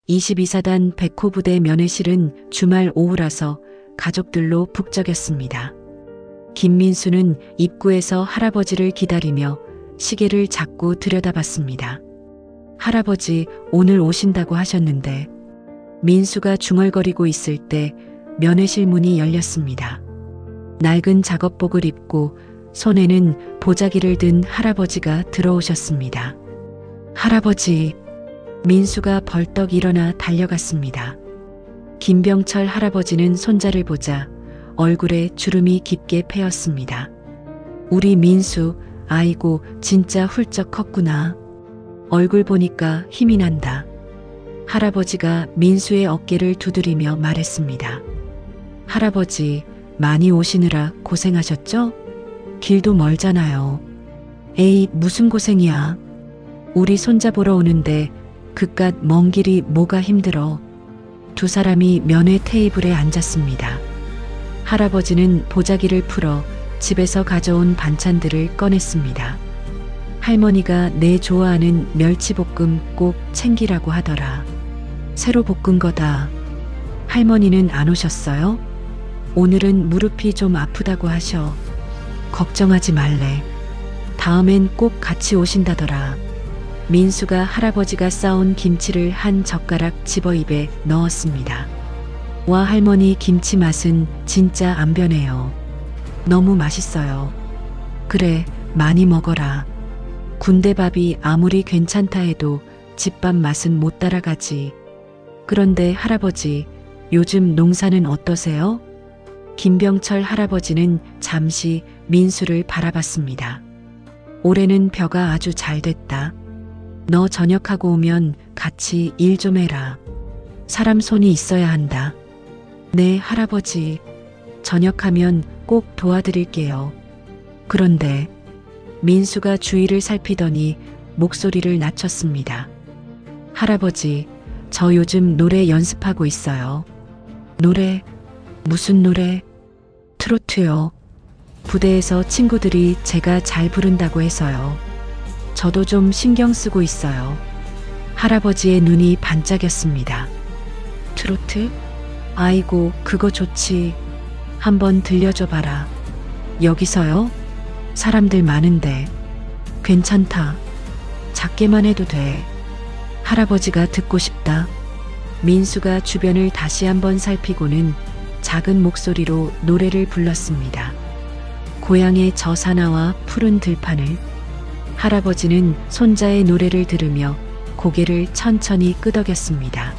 22사단 백호부대 면회실은 주말 오후라서 가족들로 북적였습니다. 김민수는 입구에서 할아버지를 기다리며 시계를 자꾸 들여다봤습니다. 할아버지 오늘 오신다고 하셨는데. 민수가 중얼거리고 있을 때 면회실 문이 열렸습니다. 낡은 작업복을 입고 손에는 보자기를 든 할아버지가 들어오셨습니다. 할아버지. 민수가 벌떡 일어나 달려갔습니다. 김병철 할아버지는 손자를 보자 얼굴에 주름이 깊게 패였습니다. 우리 민수, 아이고 진짜 훌쩍 컸구나. 얼굴 보니까 힘이 난다. 할아버지가 민수의 어깨를 두드리며 말했습니다. 할아버지, 많이 오시느라 고생하셨죠? 길도 멀잖아요. 에이, 무슨 고생이야. 우리 손자 보러 오는데 그깟 먼 길이 뭐가 힘들어. 두 사람이 면회 테이블에 앉았습니다. 할아버지는 보자기를 풀어 집에서 가져온 반찬들을 꺼냈습니다. 할머니가 내 좋아하는 멸치볶음 꼭 챙기라고 하더라. 새로 볶은 거다. 할머니는 안 오셨어요? 오늘은 무릎이 좀 아프다고 하셔. 걱정하지 말래. 다음엔 꼭 같이 오신다더라. 민수가 할아버지가 싸온 김치를 한 젓가락 집어 입에 넣었습니다. 와, 할머니 김치 맛은 진짜 안 변해요. 너무 맛있어요. 그래, 많이 먹어라. 군대밥이 아무리 괜찮다 해도 집밥 맛은 못 따라가지. 그런데 할아버지, 요즘 농사는 어떠세요? 김병철 할아버지는 잠시 민수를 바라봤습니다. 올해는 벼가 아주 잘 됐다. 너 전역하고 오면 같이 일 좀 해라. 사람 손이 있어야 한다. 네, 할아버지. 전역하면 꼭 도와드릴게요. 그런데 민수가 주위를 살피더니 목소리를 낮췄습니다. 할아버지, 저 요즘 노래 연습하고 있어요. 노래? 무슨 노래? 트로트요. 부대에서 친구들이 제가 잘 부른다고 해서요. 저도 좀 신경 쓰고 있어요. 할아버지의 눈이 반짝였습니다. 트로트? 아이고, 그거 좋지. 한번 들려줘 봐라. 여기서요? 사람들 많은데. 괜찮다. 작게만 해도 돼. 할아버지가 듣고 싶다. 민수가 주변을 다시 한번 살피고는 작은 목소리로 노래를 불렀습니다. 고향의 저 사나와 푸른 들판을. 할아버지는 손자의 노래를 들으며 고개를 천천히 끄덕였습니다.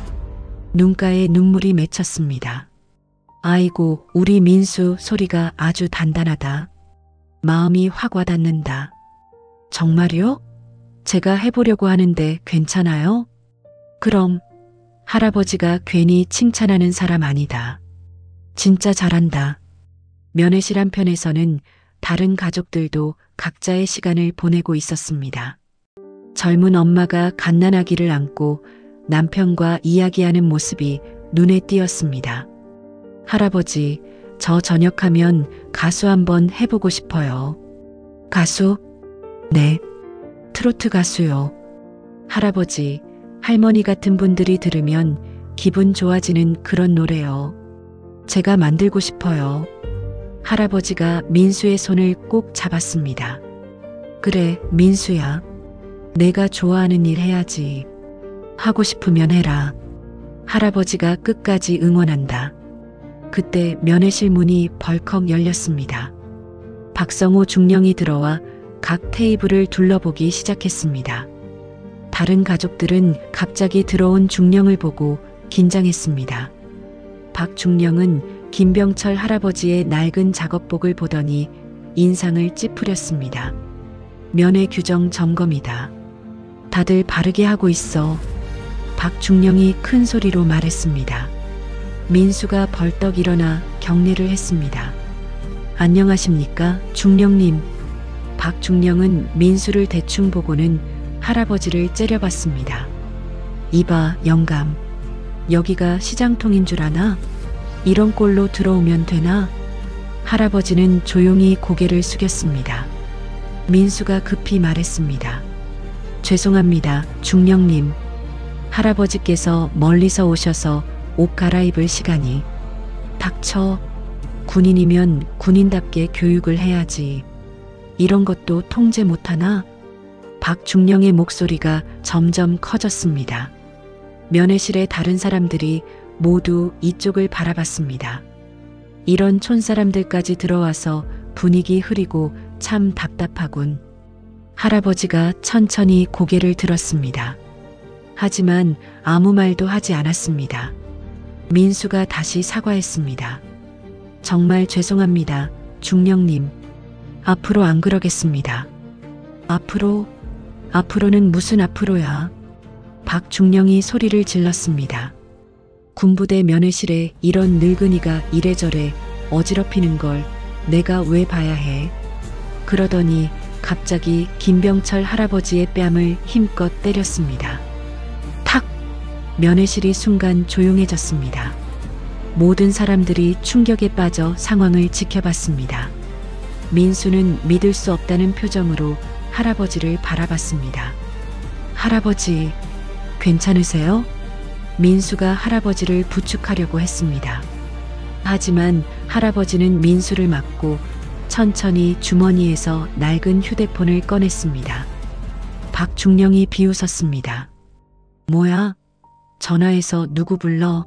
눈가에 눈물이 맺혔습니다. 아이고, 우리 민수 소리가 아주 단단하다. 마음이 확 와닿는다. 정말요? 제가 해보려고 하는데 괜찮아요? 그럼. 할아버지가 괜히 칭찬하는 사람 아니다. 진짜 잘한다. 면회실 한편에서는 다른 가족들도 각자의 시간을 보내고 있었습니다. 젊은 엄마가 갓난아기를 안고 남편과 이야기하는 모습이 눈에 띄었습니다. 할아버지, 저 전역하면 가수 한번 해보고 싶어요. 가수? 네, 트로트 가수요. 할아버지, 할머니 같은 분들이 들으면 기분 좋아지는 그런 노래요. 제가 만들고 싶어요. 할아버지가 민수의 손을 꼭 잡았습니다. 그래, 민수야. 내가 좋아하는 일 해야지. 하고 싶으면 해라. 할아버지가 끝까지 응원한다. 그때 면회실 문이 벌컥 열렸습니다. 박성호 중령이 들어와 각 테이블을 둘러보기 시작했습니다. 다른 가족들은 갑자기 들어온 중령을 보고 긴장했습니다. 박 중령은 김병철 할아버지의 낡은 작업복을 보더니 인상을 찌푸렸습니다. 면회 규정 점검이다. 다들 바르게 하고 있어. 박 중령이 큰 소리로 말했습니다. 민수가 벌떡 일어나 경례를 했습니다. 안녕하십니까, 중령님. 박 중령은 민수를 대충 보고는 할아버지를 째려봤습니다. 이봐, 영감. 여기가 시장통인 줄 아나? 이런 꼴로 들어오면 되나? 할아버지는 조용히 고개를 숙였습니다. 민수가 급히 말했습니다. 죄송합니다, 중령님. 할아버지께서 멀리서 오셔서 옷 갈아입을 시간이. 닥쳐. 군인이면 군인답게 교육을 해야지. 이런 것도 통제 못하나? 박중령의 목소리가 점점 커졌습니다. 면회실의 다른 사람들이 모두 이쪽을 바라봤습니다. 이런 촌사람들까지 들어와서 분위기 흐리고 참 답답하군. 할아버지가 천천히 고개를 들었습니다. 하지만 아무 말도 하지 않았습니다. 민수가 다시 사과했습니다. 정말 죄송합니다, 중령님. 앞으로 안 그러겠습니다. 앞으로는 무슨 앞으로야? 박중령이 소리를 질렀습니다. 군부대 면회실에 이런 늙은이가 이래저래 어지럽히는 걸 내가 왜 봐야 해? 그러더니 갑자기 김병철 할아버지의 뺨을 힘껏 때렸습니다. 탁! 면회실이 순간 조용해졌습니다. 모든 사람들이 충격에 빠져 상황을 지켜봤습니다. 민수는 믿을 수 없다는 표정으로 할아버지를 바라봤습니다. 할아버지, 괜찮으세요? 민수가 할아버지를 부축하려고 했습니다. 하지만 할아버지는 민수를 막고 천천히 주머니에서 낡은 휴대폰을 꺼냈습니다. 박중령이 비웃었습니다. 뭐야? 전화해서 누구 불러?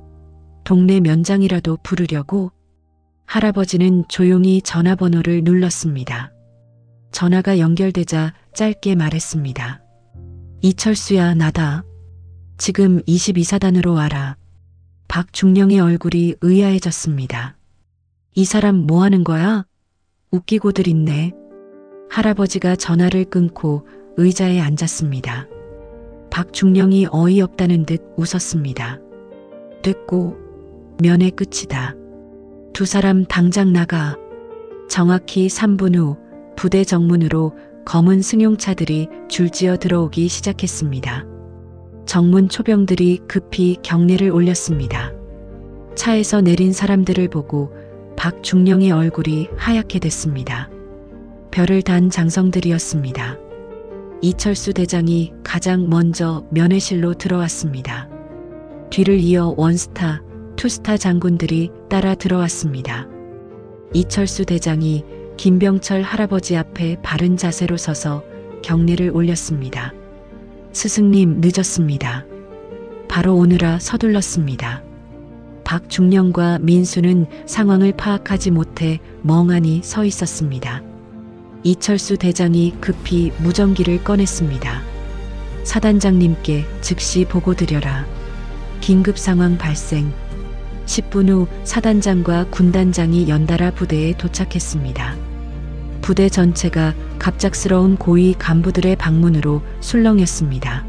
동네 면장이라도 부르려고? 할아버지는 조용히 전화번호를 눌렀습니다. 전화가 연결되자 짧게 말했습니다. 이철수야, 나다. 지금 22사단으로 와라. 박중령의 얼굴이 의아해졌습니다. 이 사람 뭐 하는 거야? 웃기고들 있네. 할아버지가 전화를 끊고 의자에 앉았습니다. 박중령이 어이없다는 듯 웃었습니다. 됐고, 면회 끝이다. 두 사람 당장 나가. 정확히 3분 후 부대 정문으로 검은 승용차들이 줄지어 들어오기 시작했습니다. 정문 초병들이 급히 경례를 올렸습니다. 차에서 내린 사람들을 보고 박중령의 얼굴이 하얗게 됐습니다. 별을 단 장성들이었습니다. 이철수 대장이 가장 먼저 면회실로 들어왔습니다. 뒤를 이어 원스타, 투스타 장군들이 따라 들어왔습니다. 이철수 대장이 김병철 할아버지 앞에 바른 자세로 서서 경례를 올렸습니다. 스승님, 늦었습니다. 바로 오느라 서둘렀습니다. 박중령과 민수는 상황을 파악하지 못해 멍하니 서 있었습니다. 이철수 대장이 급히 무전기를 꺼냈습니다. 사단장님께 즉시 보고드려라. 긴급 상황 발생. 10분 후 사단장과 군단장이 연달아 부대에 도착했습니다. 부대 전체가 갑작스러운 고위 간부들의 방문으로 술렁였습니다.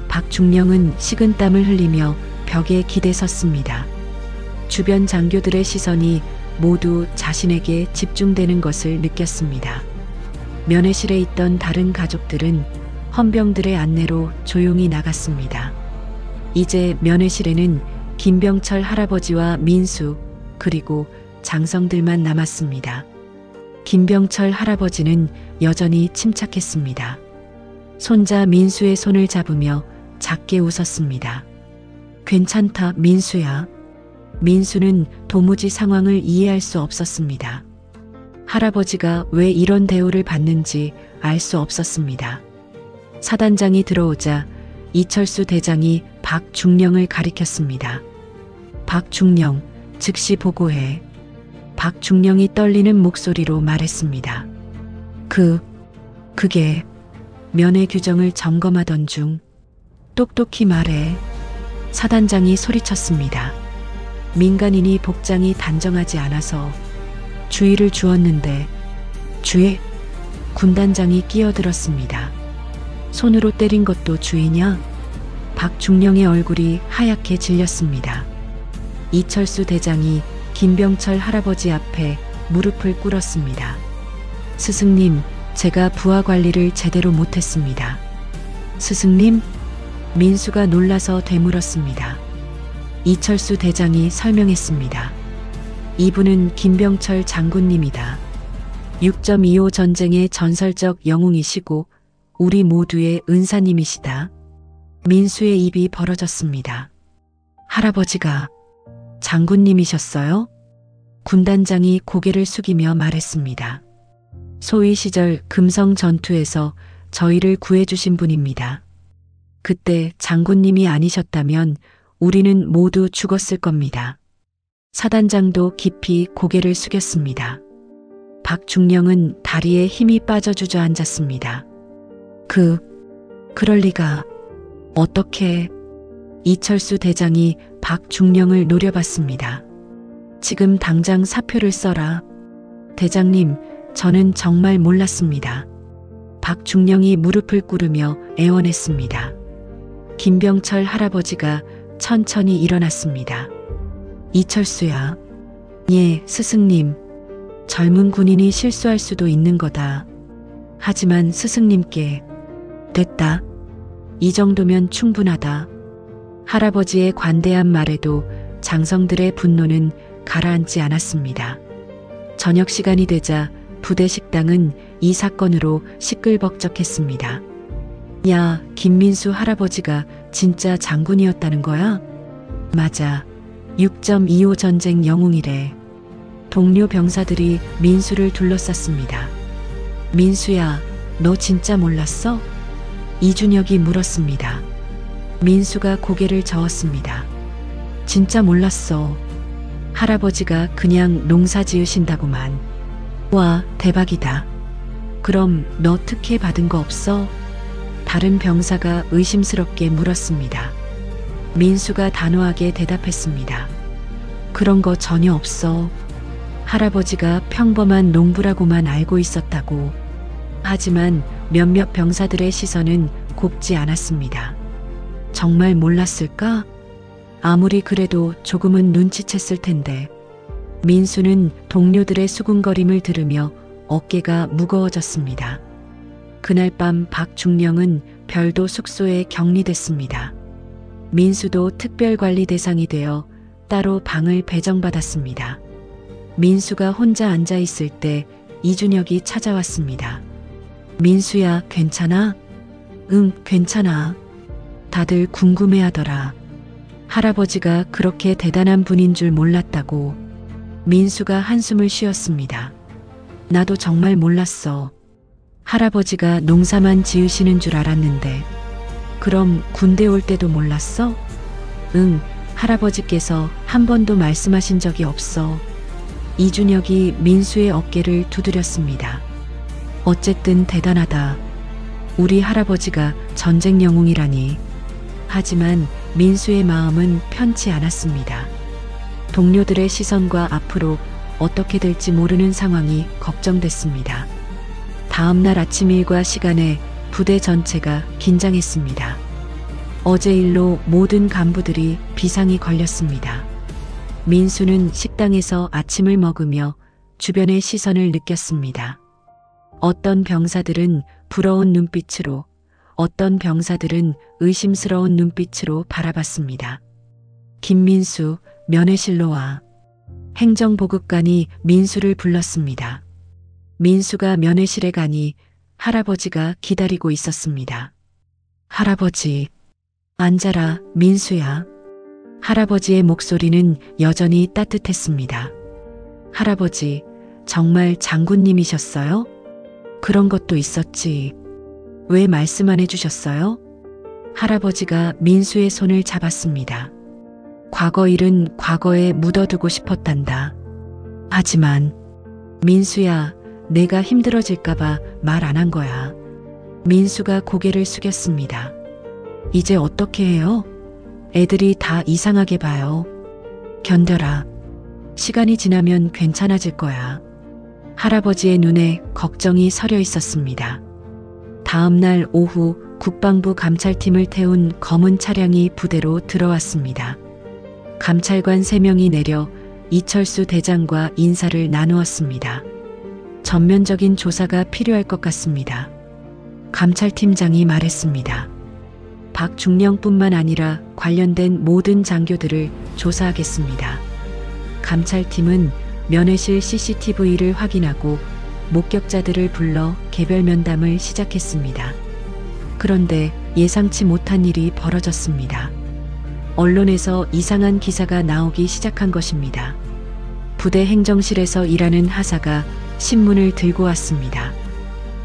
박중령은 식은땀을 흘리며 벽에 기대 섰습니다. 주변 장교들의 시선이 모두 자신에게 집중되는 것을 느꼈습니다. 면회실에 있던 다른 가족들은 헌병들의 안내로 조용히 나갔습니다. 이제 면회실에는 김병철 할아버지와 민수 그리고 장성들만 남았습니다. 김병철 할아버지는 여전히 침착했습니다. 손자 민수의 손을 잡으며 작게 웃었습니다. 괜찮다, 민수야. 민수는 도무지 상황을 이해할 수 없었습니다. 할아버지가 왜 이런 대우를 받는지 알 수 없었습니다. 사단장이 들어오자 이철수 대장이 박중령을 가리켰습니다. 박중령, 즉시 보고해. 박중령이 떨리는 목소리로 말했습니다. 그게 면회 규정을 점검하던 중. 똑똑히 말해. 사단장이 소리쳤습니다. 민간인이 복장이 단정하지 않아서 주의를 주었는데. 주의? 군단장이 끼어들었습니다. 손으로 때린 것도 주의냐? 박중령의 얼굴이 하얗게 질렸습니다. 이철수 대장이 김병철 할아버지 앞에 무릎을 꿇었습니다. 스승님, 제가 부하 관리를 제대로 못했습니다. 스승님? 민수가 놀라서 되물었습니다. 이철수 대장이 설명했습니다. 이분은 김병철 장군님이다. 6.25 전쟁의 전설적 영웅이시고 우리 모두의 은사님이시다. 민수의 입이 벌어졌습니다. 할아버지가 장군님이셨어요? 군단장이 고개를 숙이며 말했습니다. 소위 시절 금성 전투에서 저희를 구해주신 분입니다. 그때 장군님이 아니셨다면 우리는 모두 죽었을 겁니다. 사단장도 깊이 고개를 숙였습니다. 박중령은 다리에 힘이 빠져 주저앉았습니다. 그럴 리가. 어떻게? 이철수 대장이 박중령을 노려봤습니다. 지금 당장 사표를 써라. 대장님, 저는 정말 몰랐습니다. 박중령이 무릎을 꿇으며 애원했습니다. 김병철 할아버지가 천천히 일어났습니다. 이철수야. 예, 스승님. 젊은 군인이 실수할 수도 있는 거다. 하지만 스승님께 됐다. 이 정도면 충분하다. 할아버지의 관대한 말에도 장성들의 분노는 가라앉지 않았습니다. 저녁 시간이 되자 부대 식당은 이 사건으로 시끌벅적했습니다. 야, 김민수 할아버지가 진짜 장군이었다는 거야? 맞아. 6.25 전쟁 영웅이래. 동료 병사들이 민수를 둘러쌌습니다. 민수야, 너 진짜 몰랐어? 이준혁이 물었습니다. 민수가 고개를 저었습니다. 진짜 몰랐어. 할아버지가 그냥 농사 지으신다고만. 와, 대박이다. 그럼 너 특혜 받은 거 없어? 다른 병사가 의심스럽게 물었습니다. 민수가 단호하게 대답했습니다. 그런 거 전혀 없어. 할아버지가 평범한 농부라고만 알고 있었다고. 하지만 몇몇 병사들의 시선은 곱지 않았습니다. 정말 몰랐을까? 아무리 그래도 조금은 눈치챘을 텐데. 민수는 동료들의 수군거림을 들으며 어깨가 무거워졌습니다. 그날 밤 박중령은 별도 숙소에 격리됐습니다. 민수도 특별관리 대상이 되어 따로 방을 배정받았습니다. 민수가 혼자 앉아 있을 때 이준혁이 찾아왔습니다. 민수야, 괜찮아? 응, 괜찮아. 다들 궁금해하더라. 할아버지가 그렇게 대단한 분인 줄 몰랐다고. 민수가 한숨을 쉬었습니다. 나도 정말 몰랐어. 할아버지가 농사만 지으시는 줄 알았는데. 그럼 군대 올 때도 몰랐어? 응, 할아버지께서 한 번도 말씀하신 적이 없어. 이준혁이 민수의 어깨를 두드렸습니다. 어쨌든 대단하다. 우리 할아버지가 전쟁 영웅이라니. 하지만 민수의 마음은 편치 않았습니다. 동료들의 시선과 앞으로 어떻게 될지 모르는 상황이 걱정됐습니다. 다음 날 아침 일과 시간에 부대 전체가 긴장했습니다. 어제 일로 모든 간부들이 비상이 걸렸습니다. 민수는 식당에서 아침을 먹으며 주변의 시선을 느꼈습니다. 어떤 병사들은 부러운 눈빛으로, 어떤 병사들은 의심스러운 눈빛으로 바라봤습니다. 김민수, 면회실로 와. 행정보급관이 민수를 불렀습니다. 민수가 면회실에 가니 할아버지가 기다리고 있었습니다. 할아버지, 앉아라, 민수야. 할아버지의 목소리는 여전히 따뜻했습니다. 할아버지, 정말 장군님이셨어요? 그런 것도 있었지. 왜 말씀 안 해주셨어요? 할아버지가 민수의 손을 잡았습니다. 과거 일은 과거에 묻어두고 싶었단다. 하지만 민수야, 내가 힘들어질까봐 말 안 한 거야. 민수가 고개를 숙였습니다. 이제 어떻게 해요? 애들이 다 이상하게 봐요. 견뎌라. 시간이 지나면 괜찮아질 거야. 할아버지의 눈에 걱정이 서려 있었습니다. 다음 날 오후 국방부 감찰팀을 태운 검은 차량이 부대로 들어왔습니다. 감찰관 3명이 내려 이철수 대장과 인사를 나누었습니다. 전면적인 조사가 필요할 것 같습니다. 감찰팀장이 말했습니다. 박중령뿐만 아니라 관련된 모든 장교들을 조사하겠습니다. 감찰팀은 면회실 CCTV를 확인하고 목격자들을 불러 개별 면담을 시작했습니다. 그런데 예상치 못한 일이 벌어졌습니다. 언론에서 이상한 기사가 나오기 시작한 것입니다. 부대 행정실에서 일하는 하사가 신문을 들고 왔습니다.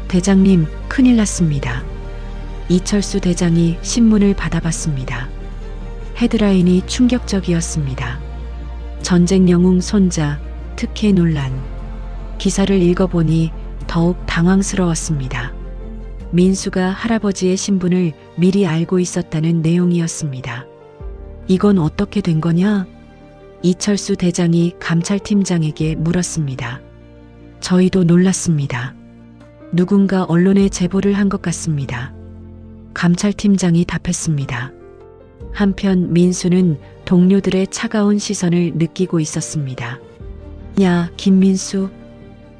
대장님, 큰일 났습니다. 이철수 대장이 신문을 받아봤습니다. 헤드라인이 충격적이었습니다. 전쟁 영웅 손자, 특혜 논란. 기사를 읽어보니 더욱 당황스러웠습니다. 민수가 할아버지의 신분을 미리 알고 있었다는 내용이었습니다. 이건 어떻게 된 거냐? 이철수 대장이 감찰팀장에게 물었습니다. 저희도 놀랐습니다. 누군가 언론에 제보를 한 것 같습니다. 감찰팀장이 답했습니다. 한편 민수는 동료들의 차가운 시선을 느끼고 있었습니다. 야, 김민수,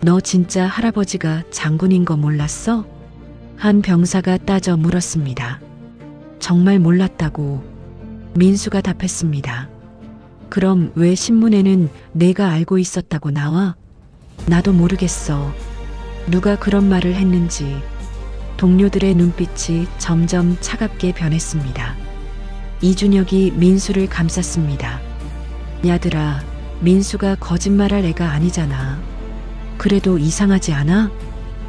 너 진짜 할아버지가 장군인 거 몰랐어? 한 병사가 따져 물었습니다. 정말 몰랐다고 민수가 답했습니다. 그럼 왜 신문에는 내가 알고 있었다고 나와? 나도 모르겠어. 누가 그런 말을 했는지. 동료들의 눈빛이 점점 차갑게 변했습니다. 이준혁이 민수를 감쌌습니다. 야들아, 민수가 거짓말할 애가 아니잖아. 그래도 이상하지 않아?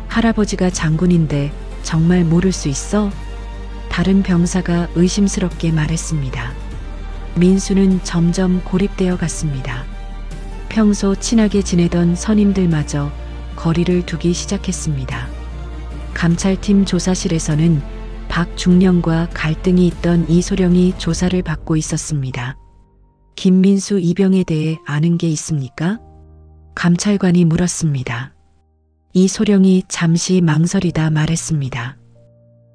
할아버지가 장군인데 정말 모를 수 있어? 다른 병사가 의심스럽게 말했습니다. 민수는 점점 고립되어 갔습니다. 평소 친하게 지내던 선임들마저 거리를 두기 시작했습니다. 감찰팀 조사실에서는 박중령과 갈등이 있던 이소령이 조사를 받고 있었습니다. 김민수 이병에 대해 아는 게 있습니까? 감찰관이 물었습니다. 이소령이 잠시 망설이다 말했습니다.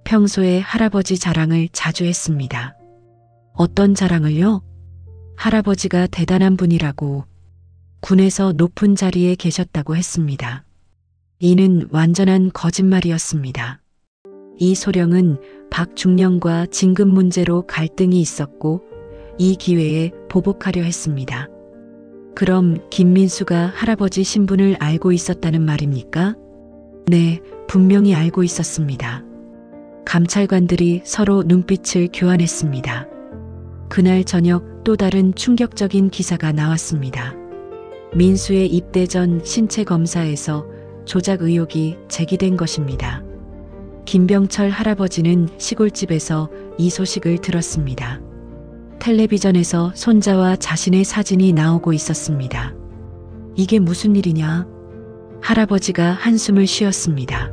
평소에 할아버지 자랑을 자주 했습니다. 어떤 자랑을요? 할아버지가 대단한 분이라고, 군에서 높은 자리에 계셨다고 했습니다. 이는 완전한 거짓말이었습니다. 이소령은 박중령과 진급 문제로 갈등이 있었고 이 기회에 보복하려 했습니다. 그럼 김민수가 할아버지 신분을 알고 있었다는 말입니까? 네, 분명히 알고 있었습니다. 감찰관들이 서로 눈빛을 교환했습니다. 그날 저녁 또 다른 충격적인 기사가 나왔습니다. 민수의 입대 전 신체 검사에서 조작 의혹이 제기된 것입니다. 김병철 할아버지는 시골집에서 이 소식을 들었습니다. 텔레비전에서 손자와 자신의 사진이 나오고 있었습니다. 이게 무슨 일이냐? 할아버지가 한숨을 쉬었습니다.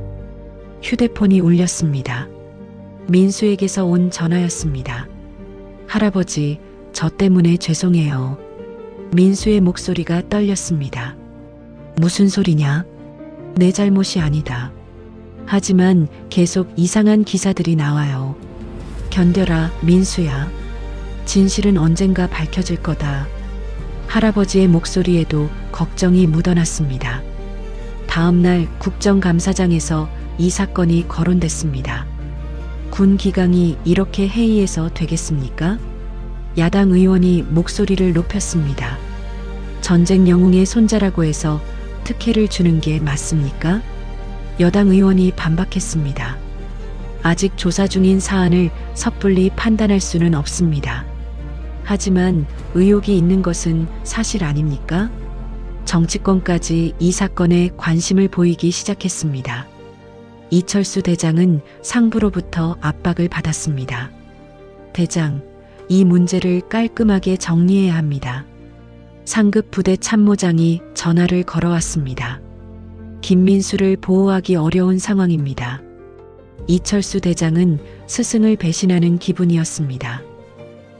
휴대폰이 울렸습니다. 민수에게서 온 전화였습니다. 할아버지, 저 때문에 죄송해요. 민수의 목소리가 떨렸습니다. 무슨 소리냐? 내 잘못이 아니다. 하지만 계속 이상한 기사들이 나와요. 견뎌라, 민수야. 진실은 언젠가 밝혀질 거다. 할아버지의 목소리에도 걱정이 묻어났습니다. 다음 날 국정감사장에서 이 사건이 거론됐습니다. 군 기강이 이렇게 해이해서 되겠습니까? 야당 의원이 목소리를 높였습니다. 전쟁 영웅의 손자라고 해서 특혜를 주는 게 맞습니까? 여당 의원이 반박했습니다. 아직 조사 중인 사안을 섣불리 판단할 수는 없습니다. 하지만 의혹이 있는 것은 사실 아닙니까? 정치권까지 이 사건에 관심을 보이기 시작했습니다. 이철수 대장은 상부로부터 압박을 받았습니다. 대장, 이 문제를 깔끔하게 정리해야 합니다. 상급 부대 참모장이 전화를 걸어왔습니다. 김민수를 보호하기 어려운 상황입니다. 이철수 대장은 스승을 배신하는 기분이었습니다.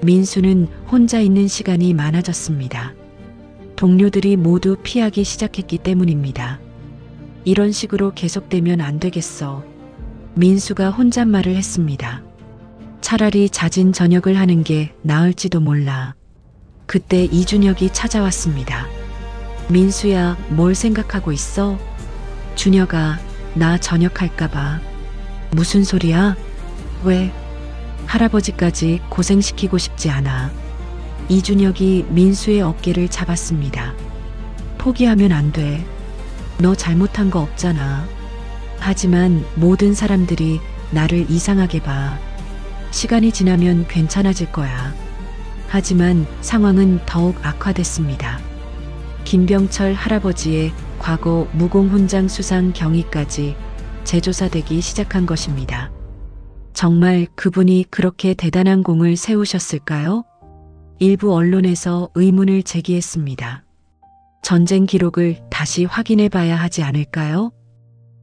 민수는 혼자 있는 시간이 많아졌습니다. 동료들이 모두 피하기 시작했기 때문입니다. 이런 식으로 계속되면 안 되겠어. 민수가 혼잣말을 했습니다. 차라리 잦은 저녁을 하는 게 나을지도 몰라. 그때 이준혁이 찾아왔습니다. 민수야, 뭘 생각하고 있어? 준혁아, 나 전역할까봐. 무슨 소리야? 왜? 할아버지까지 고생시키고 싶지 않아. 이준혁이 민수의 어깨를 잡았습니다. 포기하면 안 돼. 너 잘못한 거 없잖아. 하지만 모든 사람들이 나를 이상하게 봐. 시간이 지나면 괜찮아질 거야. 하지만 상황은 더욱 악화됐습니다. 김병철 할아버지의 과거 무공훈장 수상 경위까지 재조사되기 시작한 것입니다. 정말 그분이 그렇게 대단한 공을 세우셨을까요? 일부 언론에서 의문을 제기했습니다. 전쟁 기록을 다시 확인해 봐야 하지 않을까요?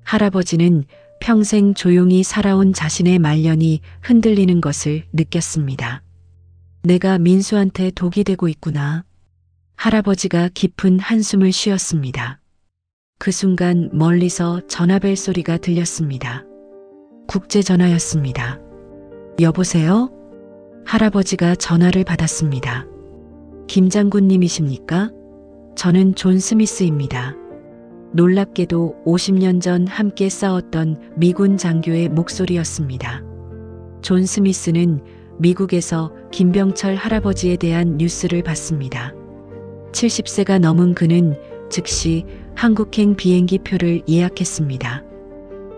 할아버지는 평생 조용히 살아온 자신의 말년이 흔들리는 것을 느꼈습니다. 내가 민수한테 독이 되고 있구나. 할아버지가 깊은 한숨을 쉬었습니다. 그 순간 멀리서 전화벨 소리가 들렸습니다. 국제전화였습니다. 여보세요? 할아버지가 전화를 받았습니다. 김 장군님이십니까? 저는 존 스미스입니다. 놀랍게도 50년 전 함께 싸웠던 미군 장교의 목소리였습니다. 존 스미스는 미국에서 김병철 할아버지에 대한 뉴스를 봤습니다. 70세가 넘은 그는 즉시 한국행 비행기 표를 예약했습니다.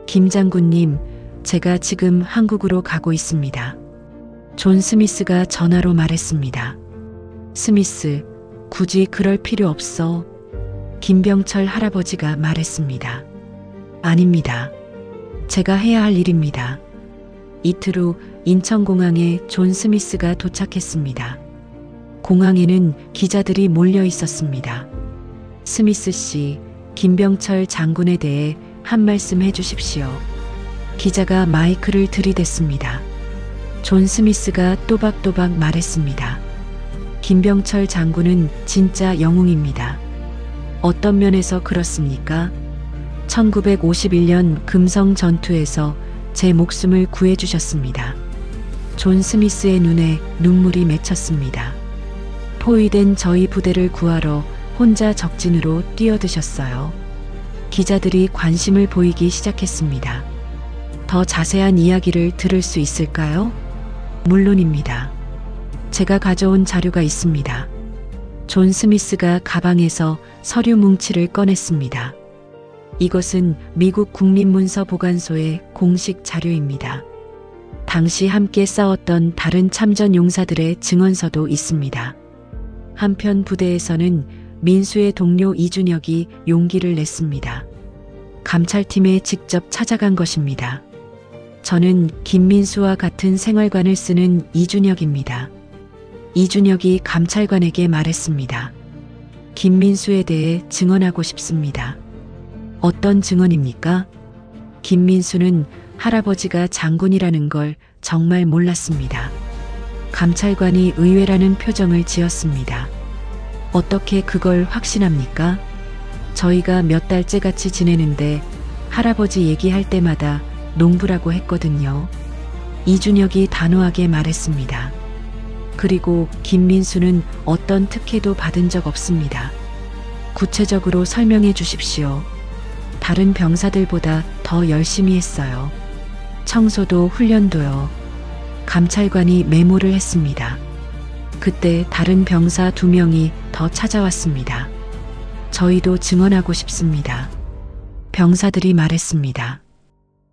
김 장군님, 제가 지금 한국으로 가고 있습니다. 존 스미스가 전화로 말했습니다. 스미스, 굳이 그럴 필요 없어. 김병철 할아버지가 말했습니다. 아닙니다. 제가 해야 할 일입니다. 이틀 후 인천공항에 존 스미스가 도착했습니다. 공항에는 기자들이 몰려 있었습니다. 스미스 씨, 김병철 장군에 대해 한 말씀 해주십시오. 기자가 마이크를 들이댔습니다. 존 스미스가 또박또박 말했습니다. 김병철 장군은 진짜 영웅입니다. 어떤 면에서 그렇습니까? 1951년 금성 전투에서 제 목숨을 구해주셨습니다. 존 스미스의 눈에 눈물이 맺혔습니다. 포위된 저희 부대를 구하러 혼자 적진으로 뛰어드셨어요. 기자들이 관심을 보이기 시작했습니다. 더 자세한 이야기를 들을 수 있을까요? 물론입니다. 제가 가져온 자료가 있습니다. 존 스미스가 가방에서 서류 뭉치를 꺼냈습니다. 이것은 미국 국립문서보관소의 공식 자료입니다. 당시 함께 싸웠던 다른 참전 용사들의 증언서도 있습니다. 한편 부대에서는 민수의 동료 이준혁이 용기를 냈습니다. 감찰팀에 직접 찾아간 것입니다. 저는 김민수와 같은 생활관을 쓰는 이준혁입니다. 이준혁이 감찰관에게 말했습니다. 김민수에 대해 증언하고 싶습니다. 어떤 증언입니까? 김민수는 할아버지가 장군이라는 걸 정말 몰랐습니다. 감찰관이 의외라는 표정을 지었습니다. 어떻게 그걸 확신합니까? 저희가 몇 달째 같이 지내는데 할아버지 얘기할 때마다 농부라고 했거든요. 이준혁이 단호하게 말했습니다. 그리고 김민수는 어떤 특혜도 받은 적 없습니다. 구체적으로 설명해 주십시오. 다른 병사들보다 더 열심히 했어요. 청소도 훈련도요. 감찰관이 메모를 했습니다. 그때 다른 병사 2명이 더 찾아왔습니다. 저희도 증언하고 싶습니다. 병사들이 말했습니다.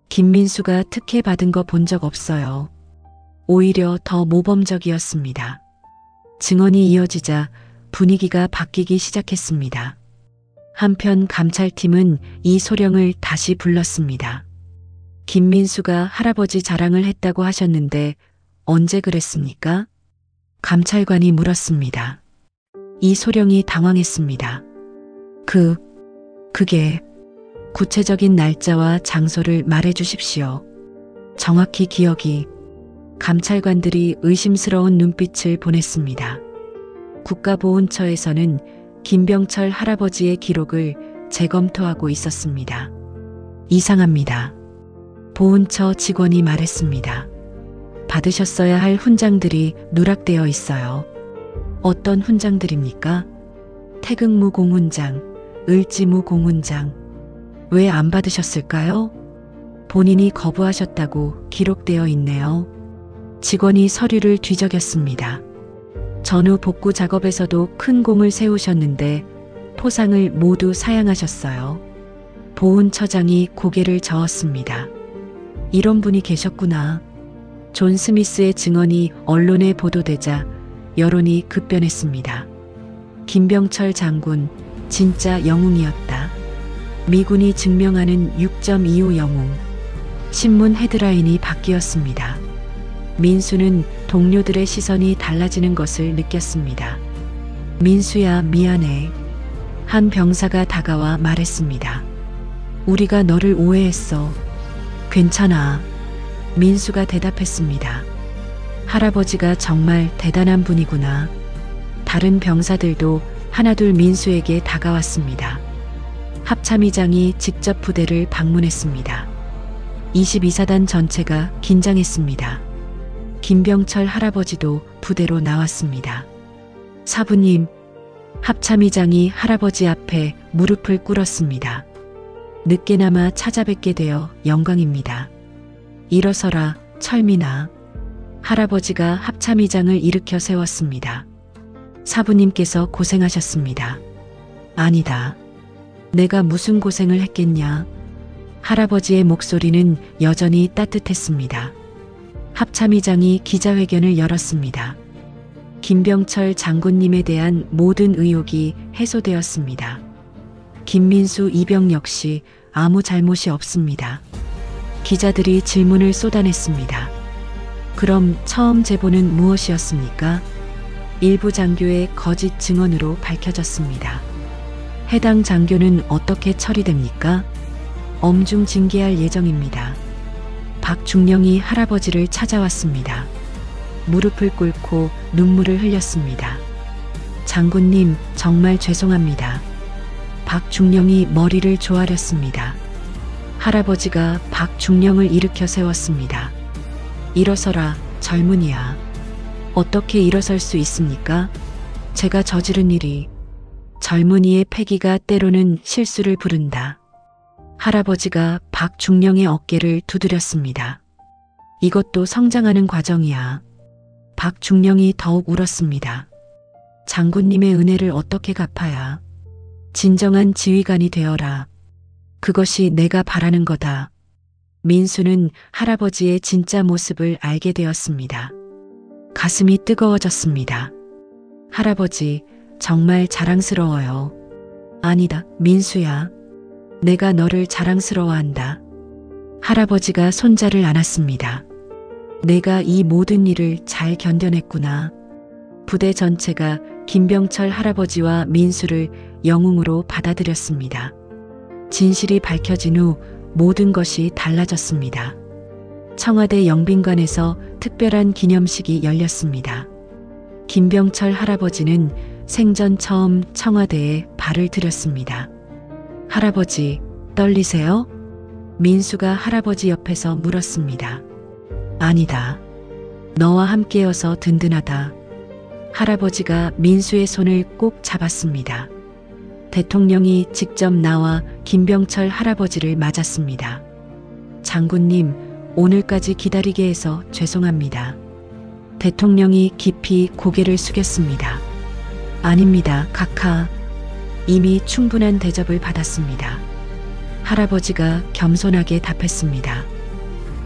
김민수가 특혜 받은 거 본 적 없어요. 오히려 더 모범적이었습니다. 증언이 이어지자 분위기가 바뀌기 시작했습니다. 한편 감찰팀은 이 소령을 다시 불렀습니다. 김민수가 할아버지 자랑을 했다고 하셨는데 언제 그랬습니까? 감찰관이 물었습니다. 이 소령이 당황했습니다. 그게 구체적인 날짜와 장소를 말해 주십시오. 정확히 기억이. 감찰관들이 의심스러운 눈빛을 보냈습니다. 국가보훈처에서는 김병철 할아버지의 기록을 재검토하고 있었습니다. 이상합니다. 보훈처 직원이 말했습니다. 받으셨어야 할 훈장들이 누락되어 있어요. 어떤 훈장들입니까? 태극무 공훈장, 을지무 공훈장. 왜 안 받으셨을까요? 본인이 거부하셨다고 기록되어 있네요. 직원이 서류를 뒤적였습니다. 전후 복구 작업에서도 큰 공을 세우셨는데 포상을 모두 사양하셨어요. 보훈처장이 고개를 저었습니다. 이런 분이 계셨구나. 존 스미스의 증언이 언론에 보도되자 여론이 급변했습니다. 김병철 장군, 진짜 영웅이었다. 미군이 증명하는 6.25 영웅. 신문 헤드라인이 바뀌었습니다. 민수는 동료들의 시선이 달라지는 것을 느꼈습니다. 민수야, 미안해. 한 병사가 다가와 말했습니다. 우리가 너를 오해했어. 괜찮아. 민수가 대답했습니다. 할아버지가 정말 대단한 분이구나. 다른 병사들도 하나둘 민수에게 다가왔습니다. 합참의장이 직접 부대를 방문했습니다. 22사단 전체가 긴장했습니다. 김병철 할아버지도 부대로 나왔습니다. 사부님, 합참의장이 할아버지 앞에 무릎을 꿇었습니다. 늦게나마 찾아뵙게 되어 영광입니다. 일어서라, 철민아. 할아버지가 합참의장을 일으켜 세웠습니다. 사부님께서 고생하셨습니다. 아니다. 내가 무슨 고생을 했겠냐. 할아버지의 목소리는 여전히 따뜻했습니다. 합참의장이 기자회견을 열었습니다. 김병철 장군님에 대한 모든 의혹이 해소되었습니다. 김민수 이병 역시 아무 잘못이 없습니다. 기자들이 질문을 쏟아냈습니다. 그럼 처음 제보는 무엇이었습니까? 일부 장교의 거짓 증언으로 밝혀졌습니다. 해당 장교는 어떻게 처리됩니까? 엄중 징계할 예정입니다. 박중령이 할아버지를 찾아왔습니다. 무릎을 꿇고 눈물을 흘렸습니다. 장군님, 정말 죄송합니다. 박중령이 머리를 조아렸습니다. 할아버지가 박중령을 일으켜 세웠습니다. 일어서라, 젊은이야. 어떻게 일어설 수 있습니까? 제가 저지른 일이. 젊은이의 패기가 때로는 실수를 부른다. 할아버지가 박중령의 어깨를 두드렸습니다. 이것도 성장하는 과정이야. 박중령이 더욱 울었습니다. 장군님의 은혜를 어떻게 갚아야. 진정한 지휘관이 되어라. 그것이 내가 바라는 거다. 민수는 할아버지의 진짜 모습을 알게 되었습니다. 가슴이 뜨거워졌습니다. 할아버지, 정말 자랑스러워요. 아니다, 민수야. 내가 너를 자랑스러워한다. 할아버지가 손자를 안았습니다. 내가 이 모든 일을 잘 견뎌냈구나. 부대 전체가 김병철 할아버지와 민수를 영웅으로 받아들였습니다. 진실이 밝혀진 후 모든 것이 달라졌습니다. 청와대 영빈관에서 특별한 기념식이 열렸습니다. 김병철 할아버지는 생전 처음 청와대에 발을 들였습니다. 할아버지, 떨리세요? 민수가 할아버지 옆에서 물었습니다. 아니다. 너와 함께여서 든든하다. 할아버지가 민수의 손을 꼭 잡았습니다. 대통령이 직접 나와 김병철 할아버지를 맞았습니다. 장군님, 오늘까지 기다리게 해서 죄송합니다. 대통령이 깊이 고개를 숙였습니다. 아닙니다, 카카. 이미 충분한 대접을 받았습니다. 할아버지가 겸손하게 답했습니다.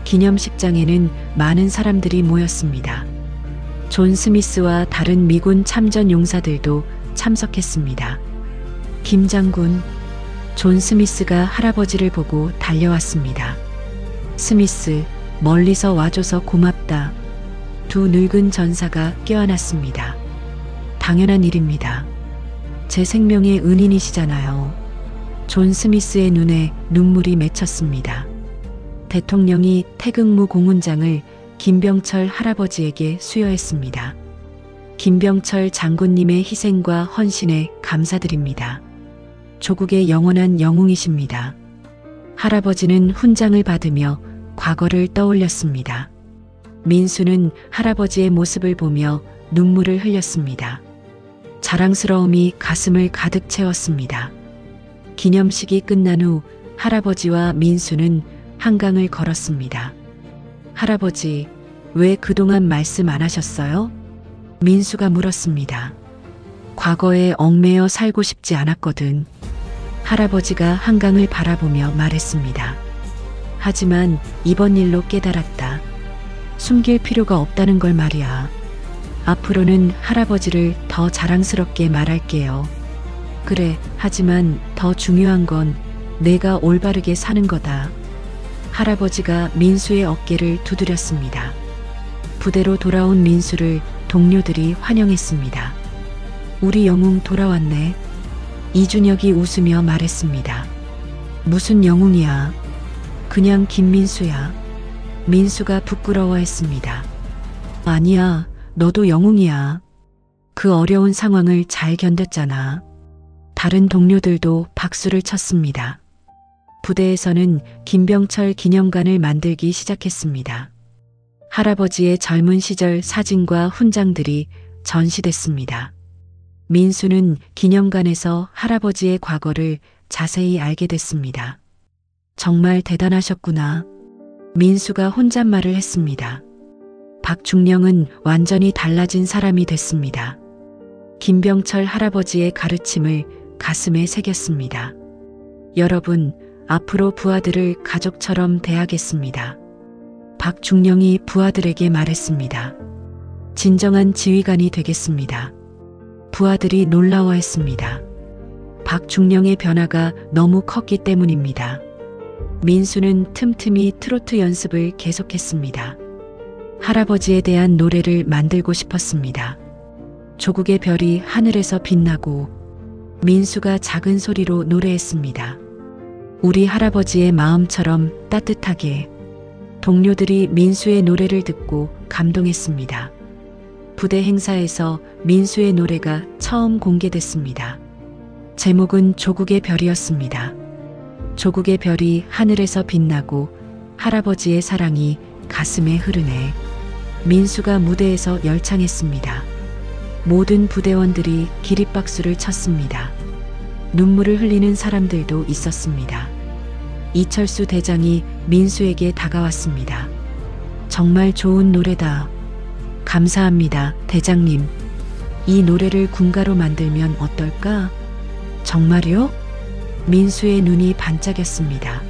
기념식장에는 많은 사람들이 모였습니다. 존 스미스와 다른 미군 참전 용사들도 참석했습니다. 김 장군, 존 스미스가 할아버지를 보고 달려왔습니다. 스미스, 멀리서 와줘서 고맙다. 두 늙은 전사가 껴안았습니다. 당연한 일입니다. 제 생명의 은인이시잖아요. 존 스미스의 눈에 눈물이 맺혔습니다. 대통령이 태극무 공훈장을 김병철 할아버지에게 수여했습니다. 김병철 장군님의 희생과 헌신에 감사드립니다. 조국의 영원한 영웅이십니다. 할아버지는 훈장을 받으며 과거를 떠올렸습니다. 민수는 할아버지의 모습을 보며 눈물을 흘렸습니다. 자랑스러움이 가슴을 가득 채웠습니다. 기념식이 끝난 후 할아버지와 민수는 한강을 걸었습니다. 할아버지, 왜 그동안 말씀 안 하셨어요? 민수가 물었습니다. 과거에 얽매여 살고 싶지 않았거든. 할아버지가 한강을 바라보며 말했습니다. 하지만 이번 일로 깨달았다. 숨길 필요가 없다는 걸 말이야. 앞으로는 할아버지를 더 자랑스럽게 말할게요. 그래, 하지만 더 중요한 건 내가 올바르게 사는 거다. 할아버지가 민수의 어깨를 두드렸습니다. 부대로 돌아온 민수를 동료들이 환영했습니다. 우리 영웅 돌아왔네. 이준혁이 웃으며 말했습니다. 무슨 영웅이야? 그냥 김민수야. 민수가 부끄러워했습니다. 아니야, 너도 영웅이야. 그 어려운 상황을 잘 견뎠잖아. 다른 동료들도 박수를 쳤습니다. 부대에서는 김병철 기념관을 만들기 시작했습니다. 할아버지의 젊은 시절 사진과 훈장들이 전시됐습니다. 민수는 기념관에서 할아버지의 과거를 자세히 알게 됐습니다. 정말 대단하셨구나. 민수가 혼잣말을 했습니다. 박중령은 완전히 달라진 사람이 됐습니다. 김병철 할아버지의 가르침을 가슴에 새겼습니다. 여러분, 앞으로 부하들을 가족처럼 대하겠습니다. 박중령이 부하들에게 말했습니다. 진정한 지휘관이 되겠습니다. 부하들이 놀라워했습니다. 박중령의 변화가 너무 컸기 때문입니다. 민수는 틈틈이 트로트 연습을 계속했습니다. 할아버지에 대한 노래를 만들고 싶었습니다. 조국의 별이 하늘에서 빛나고 민수가 작은 소리로 노래했습니다. 우리 할아버지의 마음처럼 따뜻하게. 동료들이 민수의 노래를 듣고 감동했습니다. 부대 행사에서 민수의 노래가 처음 공개됐습니다. 제목은 조국의 별이었습니다. 조국의 별이 하늘에서 빛나고 할아버지의 사랑이 가슴에 흐르네. 민수가 무대에서 열창했습니다. 모든 부대원들이 기립박수를 쳤습니다. 눈물을 흘리는 사람들도 있었습니다. 이철수 대장이 민수에게 다가왔습니다. 정말 좋은 노래다. 감사합니다, 대장님. 이 노래를 군가로 만들면 어떨까? 정말요? 민수의 눈이 반짝였습니다.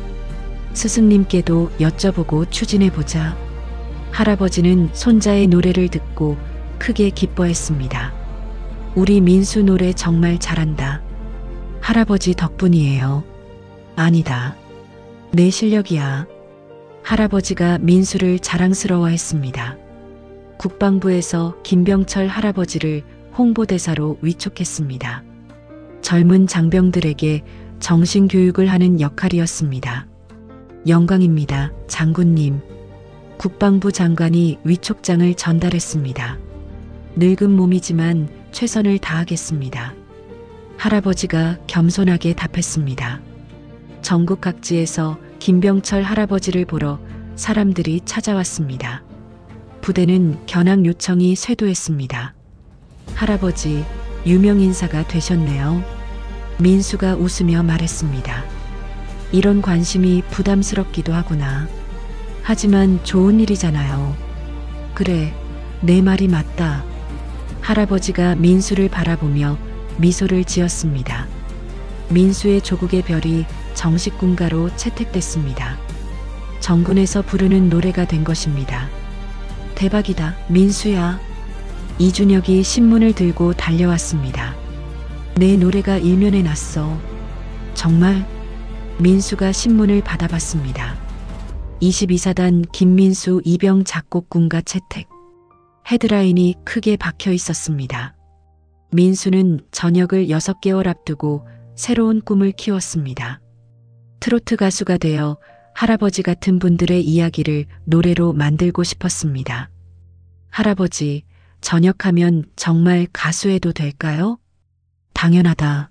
스승님께도 여쭤보고 추진해보자. 할아버지는 손자의 노래를 듣고 크게 기뻐했습니다. 우리 민수 노래 정말 잘한다. 할아버지 덕분이에요. 아니다. 내 실력이야. 할아버지가 민수를 자랑스러워했습니다. 국방부에서 김병철 할아버지를 홍보대사로 위촉했습니다. 젊은 장병들에게 정신교육을 하는 역할이었습니다. 영광입니다, 장군님. 국방부 장관이 위촉장을 전달했습니다. 늙은 몸이지만 최선을 다하겠습니다. 할아버지가 겸손하게 답했습니다. 전국 각지에서 김병철 할아버지를 보러 사람들이 찾아왔습니다. 부대는 견학 요청이 쇄도했습니다. 할아버지, 유명 인사가 되셨네요. 민수가 웃으며 말했습니다. 이런 관심이 부담스럽기도 하구나. 하지만 좋은 일이잖아요. 그래, 내 말이 맞다. 할아버지가 민수를 바라보며 미소를 지었습니다. 민수의 조국의 별이 정식 군가로 채택됐습니다. 정군에서 부르는 노래가 된 것입니다. 대박이다, 민수야. 이준혁이 신문을 들고 달려왔습니다. 내 노래가 일면에 났어. 정말? 민수가 신문을 받아봤습니다. 22사단 김민수 이병 작곡 군가 채택. 헤드라인이 크게 박혀 있었습니다. 민수는 전역을 6개월 앞두고 새로운 꿈을 키웠습니다. 트로트 가수가 되어 할아버지 같은 분들의 이야기를 노래로 만들고 싶었습니다. 할아버지, 전역하면 정말 가수해도 될까요? 당연하다.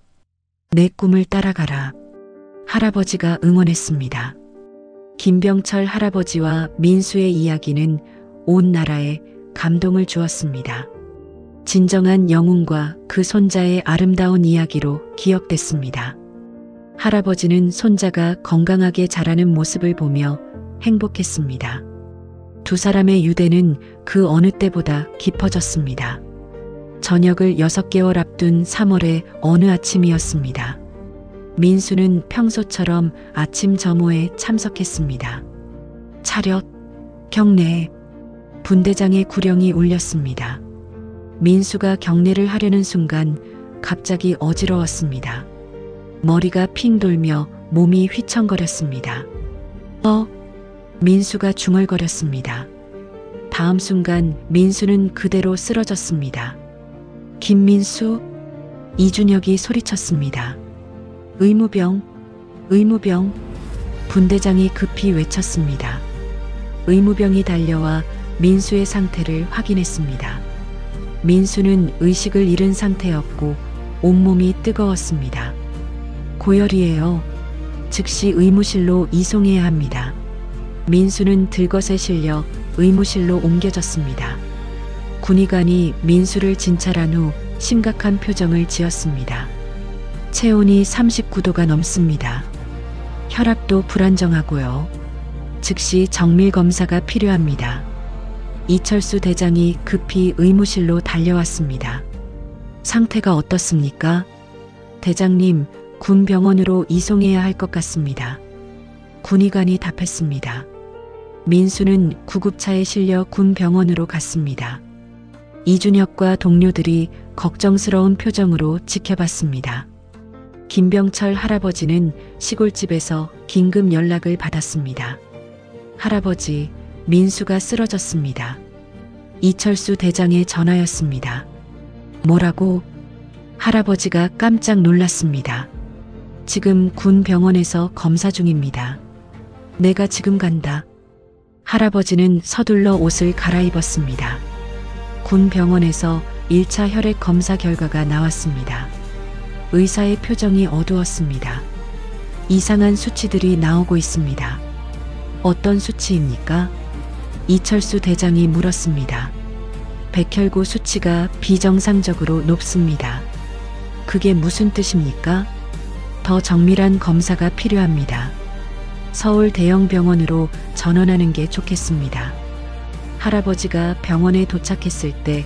내 꿈을 따라가라. 할아버지가 응원했습니다. 김병철 할아버지와 민수의 이야기는 온 나라에 감동을 주었습니다. 진정한 영웅과 그 손자의 아름다운 이야기로 기억됐습니다. 할아버지는 손자가 건강하게 자라는 모습을 보며 행복했습니다. 두 사람의 유대는 그 어느 때보다 깊어졌습니다. 전역을 6개월 앞둔 3월의 어느 아침이었습니다. 민수는 평소처럼 아침 점호에 참석했습니다. 차렷, 경례. 분대장의 구령이 울렸습니다. 민수가 경례를 하려는 순간 갑자기 어지러웠습니다. 머리가 핑 돌며 몸이 휘청거렸습니다. 민수가 중얼거렸습니다. 다음 순간 민수는 그대로 쓰러졌습니다. 김민수? 이준혁이 소리쳤습니다. 의무병, 의무병. 분대장이 급히 외쳤습니다. 의무병이 달려와 민수의 상태를 확인했습니다. 민수는 의식을 잃은 상태였고 온몸이 뜨거웠습니다. 고열이에요. 즉시 의무실로 이송해야 합니다. 민수는 들것에 실려 의무실로 옮겨졌습니다. 군의관이 민수를 진찰한 후 심각한 표정을 지었습니다. 체온이 39도가 넘습니다. 혈압도 불안정하고요. 즉시 정밀 검사가 필요합니다. 이철수 대장이 급히 의무실로 달려왔습니다. 상태가 어떻습니까? 대장님, 군 병원으로 이송해야 할 것 같습니다. 군의관이 답했습니다. 민수는 구급차에 실려 군 병원으로 갔습니다. 이준혁과 동료들이 걱정스러운 표정으로 지켜봤습니다. 김병철 할아버지는 시골집에서 긴급 연락을 받았습니다. 할아버지, 민수가 쓰러졌습니다. 이철수 대장의 전화였습니다. 뭐라고? 할아버지가 깜짝 놀랐습니다. 지금 군 병원에서 검사 중입니다. 내가 지금 간다. 할아버지는 서둘러 옷을 갈아입었습니다. 군 병원에서 1차 혈액 검사 결과가 나왔습니다. 의사의 표정이 어두웠습니다. 이상한 수치들이 나오고 있습니다. 어떤 수치입니까? 이철수 대장이 물었습니다. 백혈구 수치가 비정상적으로 높습니다. 그게 무슨 뜻입니까? 더 정밀한 검사가 필요합니다. 서울 대형 병원으로 전원하는 게 좋겠습니다. 할아버지가 병원에 도착했을 때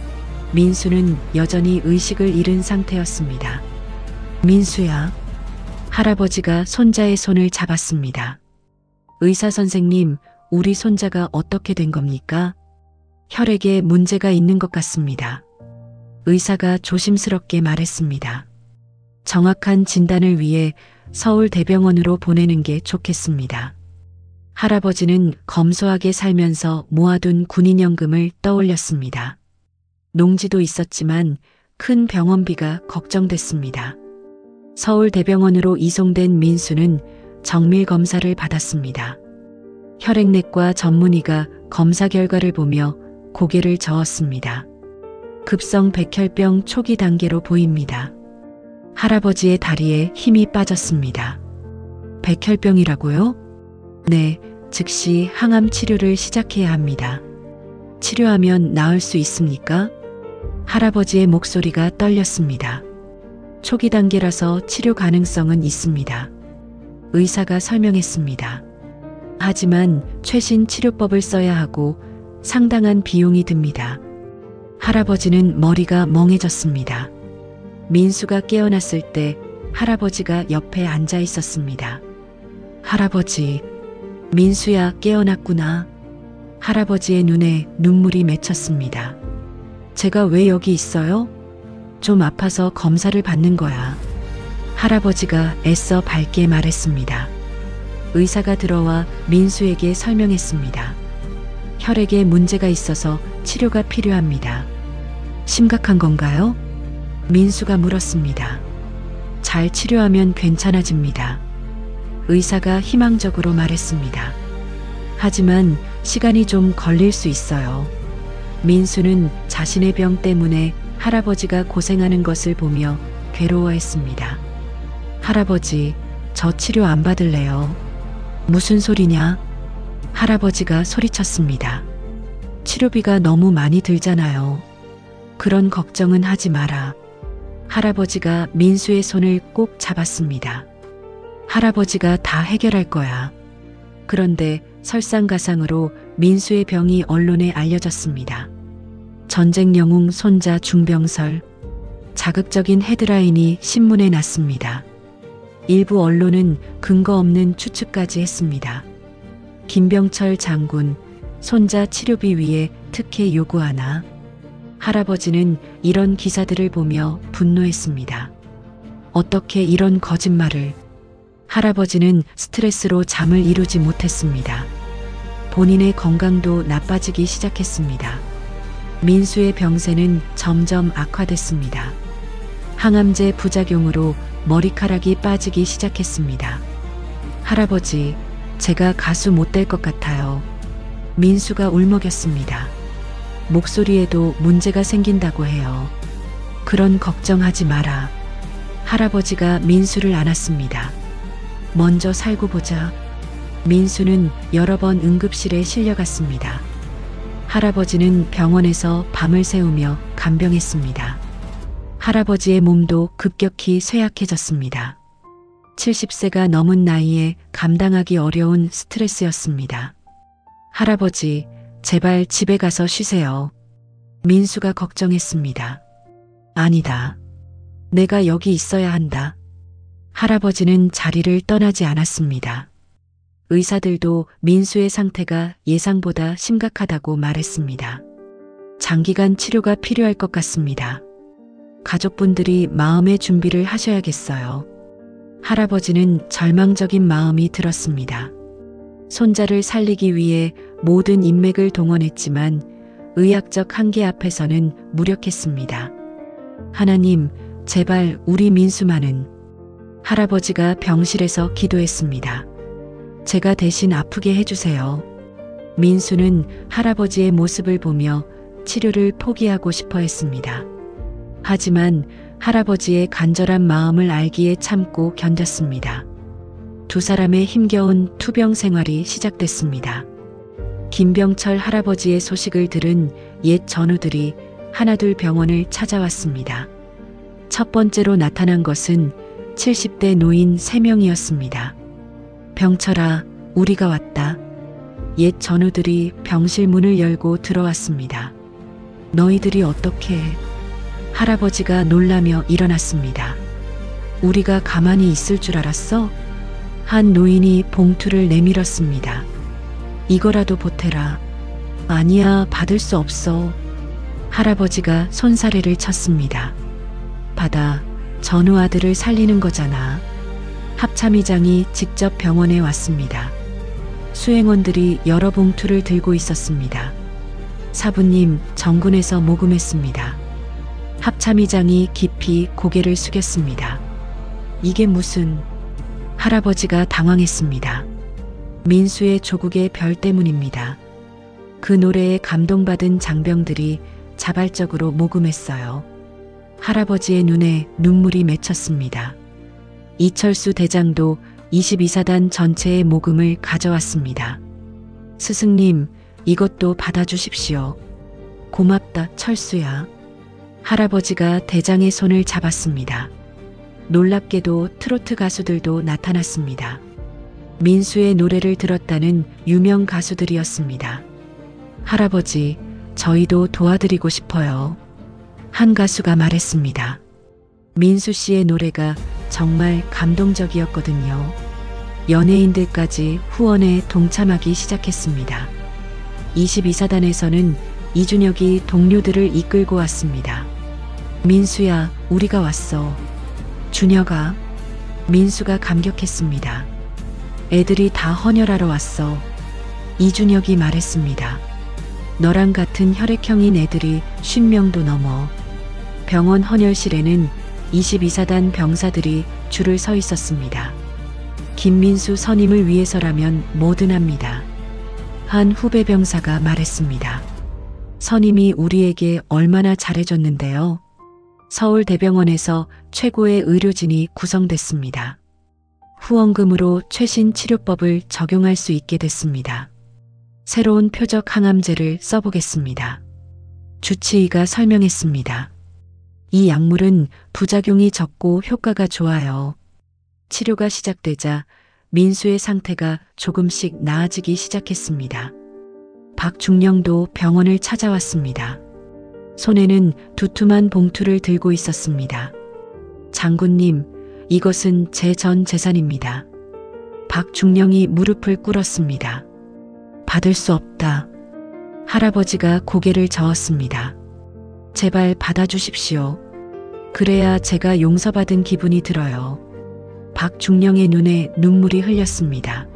민수는 여전히 의식을 잃은 상태였습니다. 민수야. 할아버지가 손자의 손을 잡았습니다. 의사 선생님, 우리 손자가 어떻게 된 겁니까? 혈액에 문제가 있는 것 같습니다. 의사가 조심스럽게 말했습니다. 정확한 진단을 위해 서울 대병원으로 보내는 게 좋겠습니다. 할아버지는 검소하게 살면서 모아둔 군인연금을 떠올렸습니다. 농지도 있었지만 큰 병원비가 걱정됐습니다. 서울 대병원으로 이송된 민수는 정밀 검사를 받았습니다. 혈액내과 전문의가 검사 결과를 보며 고개를 저었습니다. 급성 백혈병 초기 단계로 보입니다. 할아버지의 다리에 힘이 빠졌습니다. 백혈병이라고요? 네, 즉시 항암 치료를 시작해야 합니다. 치료하면 나을 수 있습니까? 할아버지의 목소리가 떨렸습니다. 초기 단계라서 치료 가능성은 있습니다. 의사가 설명했습니다. 하지만 최신 치료법을 써야 하고 상당한 비용이 듭니다. 할아버지는 머리가 멍해졌습니다. 민수가 깨어났을 때 할아버지가 옆에 앉아 있었습니다. 할아버지, 민수야 깨어났구나. 할아버지의 눈에 눈물이 맺혔습니다. 제가 왜 여기 있어요? 좀 아파서 검사를 받는 거야. 할아버지가 애써 밝게 말했습니다. 의사가 들어와 민수에게 설명했습니다. 혈액에 문제가 있어서 치료가 필요합니다. 심각한 건가요? 민수가 물었습니다. 잘 치료하면 괜찮아집니다. 의사가 희망적으로 말했습니다. 하지만 시간이 좀 걸릴 수 있어요. 민수는 자신의 병 때문에 할아버지가 고생하는 것을 보며 괴로워했습니다. 할아버지, 저 치료 안 받을래요. 무슨 소리냐? 할아버지가 소리쳤습니다. 치료비가 너무 많이 들잖아요. 그런 걱정은 하지 마라. 할아버지가 민수의 손을 꼭 잡았습니다. 할아버지가 다 해결할 거야. 그런데 설상가상으로 민수의 병이 언론에 알려졌습니다. 전쟁 영웅 손자 중병설. 자극적인 헤드라인이 신문에 났습니다. 일부 언론은 근거 없는 추측까지 했습니다. 김병철 장군, 손자 치료비 위에 특혜 요구하나? 할아버지는 이런 기사들을 보며 분노했습니다. 어떻게 이런 거짓말을? 할아버지는 스트레스로 잠을 이루지 못했습니다. 본인의 건강도 나빠지기 시작했습니다. 민수의 병세는 점점 악화됐습니다. 항암제 부작용으로 머리카락이 빠지기 시작했습니다. 할아버지, 제가 가수 못 될 것 같아요. 민수가 울먹였습니다. 목소리에도 문제가 생긴다고 해요. 그런 걱정하지 마라. 할아버지가 민수를 안았습니다. 먼저 살고 보자. 민수는 여러 번 응급실에 실려갔습니다. 할아버지는 병원에서 밤을 새우며 간병했습니다. 할아버지의 몸도 급격히 쇠약해졌습니다. 70세가 넘은 나이에 감당하기 어려운 스트레스였습니다. 할아버지, 제발 집에 가서 쉬세요. 민수가 걱정했습니다. 아니다. 내가 여기 있어야 한다. 할아버지는 자리를 떠나지 않았습니다. 의사들도 민수의 상태가 예상보다 심각하다고 말했습니다. 장기간 치료가 필요할 것 같습니다. 가족분들이 마음의 준비를 하셔야겠어요. 할아버지는 절망적인 마음이 들었습니다. 손자를 살리기 위해 모든 인맥을 동원했지만 의학적 한계 앞에서는 무력했습니다. 하나님, 제발 우리 민수만은. 할아버지가 병실에서 기도했습니다. 제가 대신 아프게 해주세요. 민수는 할아버지의 모습을 보며 치료를 포기하고 싶어 했습니다. 하지만 할아버지의 간절한 마음을 알기에 참고 견뎠습니다. 두 사람의 힘겨운 투병 생활이 시작됐습니다. 김병철 할아버지의 소식을 들은 옛 전우들이 하나둘 병원을 찾아왔습니다. 첫 번째로 나타난 것은 70대 노인 3명이었습니다. 병철아, 우리가 왔다. 옛 전우들이 병실 문을 열고 들어왔습니다. 너희들이 어떻게 해? 할아버지가 놀라며 일어났습니다. 우리가 가만히 있을 줄 알았어? 한 노인이 봉투를 내밀었습니다. 이거라도 보태라. 아니야, 받을 수 없어. 할아버지가 손사래를 쳤습니다. 받아, 전우 아들을 살리는 거잖아. 합참의장이 직접 병원에 왔습니다. 수행원들이 여러 봉투를 들고 있었습니다. 사부님, 정군에서 모금했습니다. 합참의장이 깊이 고개를 숙였습니다. 이게 무슨... 할아버지가 당황했습니다. 민수의 조국의 별 때문입니다. 그 노래에 감동받은 장병들이 자발적으로 모금했어요. 할아버지의 눈에 눈물이 맺혔습니다. 이철수 대장도 22사단 전체의 모금을 가져왔습니다. 스승님, 이것도 받아주십시오. 고맙다, 철수야. 할아버지가 대장의 손을 잡았습니다. 놀랍게도 트로트 가수들도 나타났습니다. 민수의 노래를 들었다는 유명 가수들이었습니다. 할아버지, 저희도 도와드리고 싶어요. 한 가수가 말했습니다. 민수 씨의 노래가 정말 감동적이었거든요. 연예인들까지 후원에 동참하기 시작했습니다. 22사단에서는 이준혁이 동료들을 이끌고 왔습니다. 민수야, 우리가 왔어. 준혁아. 민수가 감격했습니다. 애들이 다 헌혈하러 왔어. 이준혁이 말했습니다. 너랑 같은 혈액형인 애들이 50명도 넘어. 병원 헌혈실에는 22사단 병사들이 줄을 서 있었습니다. 김민수 선임을 위해서라면 뭐든 합니다. 한 후배 병사가 말했습니다. 선임이 우리에게 얼마나 잘해줬는데요. 서울대병원에서 최고의 의료진이 구성됐습니다. 후원금으로 최신 치료법을 적용할 수 있게 됐습니다. 새로운 표적 항암제를 써보겠습니다. 주치의가 설명했습니다. 이 약물은 부작용이 적고 효과가 좋아요. 치료가 시작되자 민수의 상태가 조금씩 나아지기 시작했습니다. 박중령도 병원을 찾아왔습니다. 손에는 두툼한 봉투를 들고 있었습니다. 장군님, 이것은 제 전 재산입니다. 박중령이 무릎을 꿇었습니다. 받을 수 없다. 할아버지가 고개를 저었습니다. 제발 받아주십시오. 그래야 제가 용서받은 기분이 들어요. 박중령의 눈에 눈물이 흘렸습니다.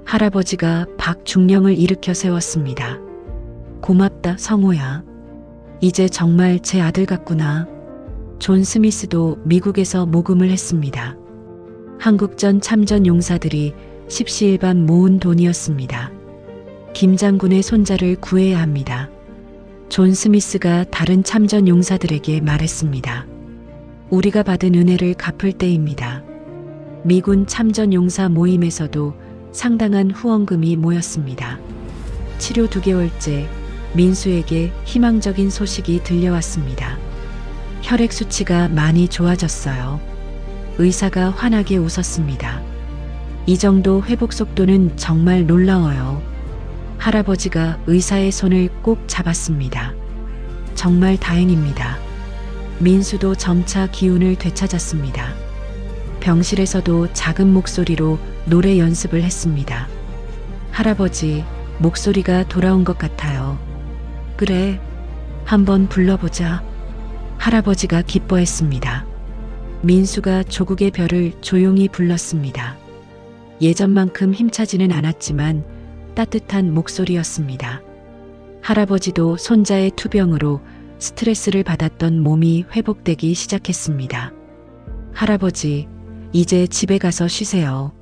할아버지가 박중령을 일으켜 세웠습니다. 고맙다, 성호야. 이제 정말 제 아들 같구나. 존 스미스도 미국에서 모금을 했습니다. 한국전 참전 용사들이 십시일반 모은 돈이었습니다. 김 장군의 손자를 구해야 합니다. 존 스미스가 다른 참전 용사들에게 말했습니다. 우리가 받은 은혜를 갚을 때입니다. 미군 참전 용사 모임에서도 상당한 후원금이 모였습니다. 치료 2개월째 민수에게 희망적인 소식이 들려왔습니다. 혈액 수치가 많이 좋아졌어요. 의사가 환하게 웃었습니다. 이 정도 회복 속도는 정말 놀라워요. 할아버지가 의사의 손을 꼭 잡았습니다. 정말 다행입니다. 민수도 점차 기운을 되찾았습니다. 병실에서도 작은 목소리로 노래 연습을 했습니다. 할아버지, 목소리가 돌아온 것 같아요. 그래, 한번 불러보자. 할아버지가 기뻐했습니다. 민수가 조국의 별을 조용히 불렀습니다. 예전만큼 힘차지는 않았지만 따뜻한 목소리였습니다. 할아버지도 손자의 투병으로 스트레스를 받았던 몸이 회복되기 시작했습니다. 할아버지, 이제 집에 가서 쉬세요.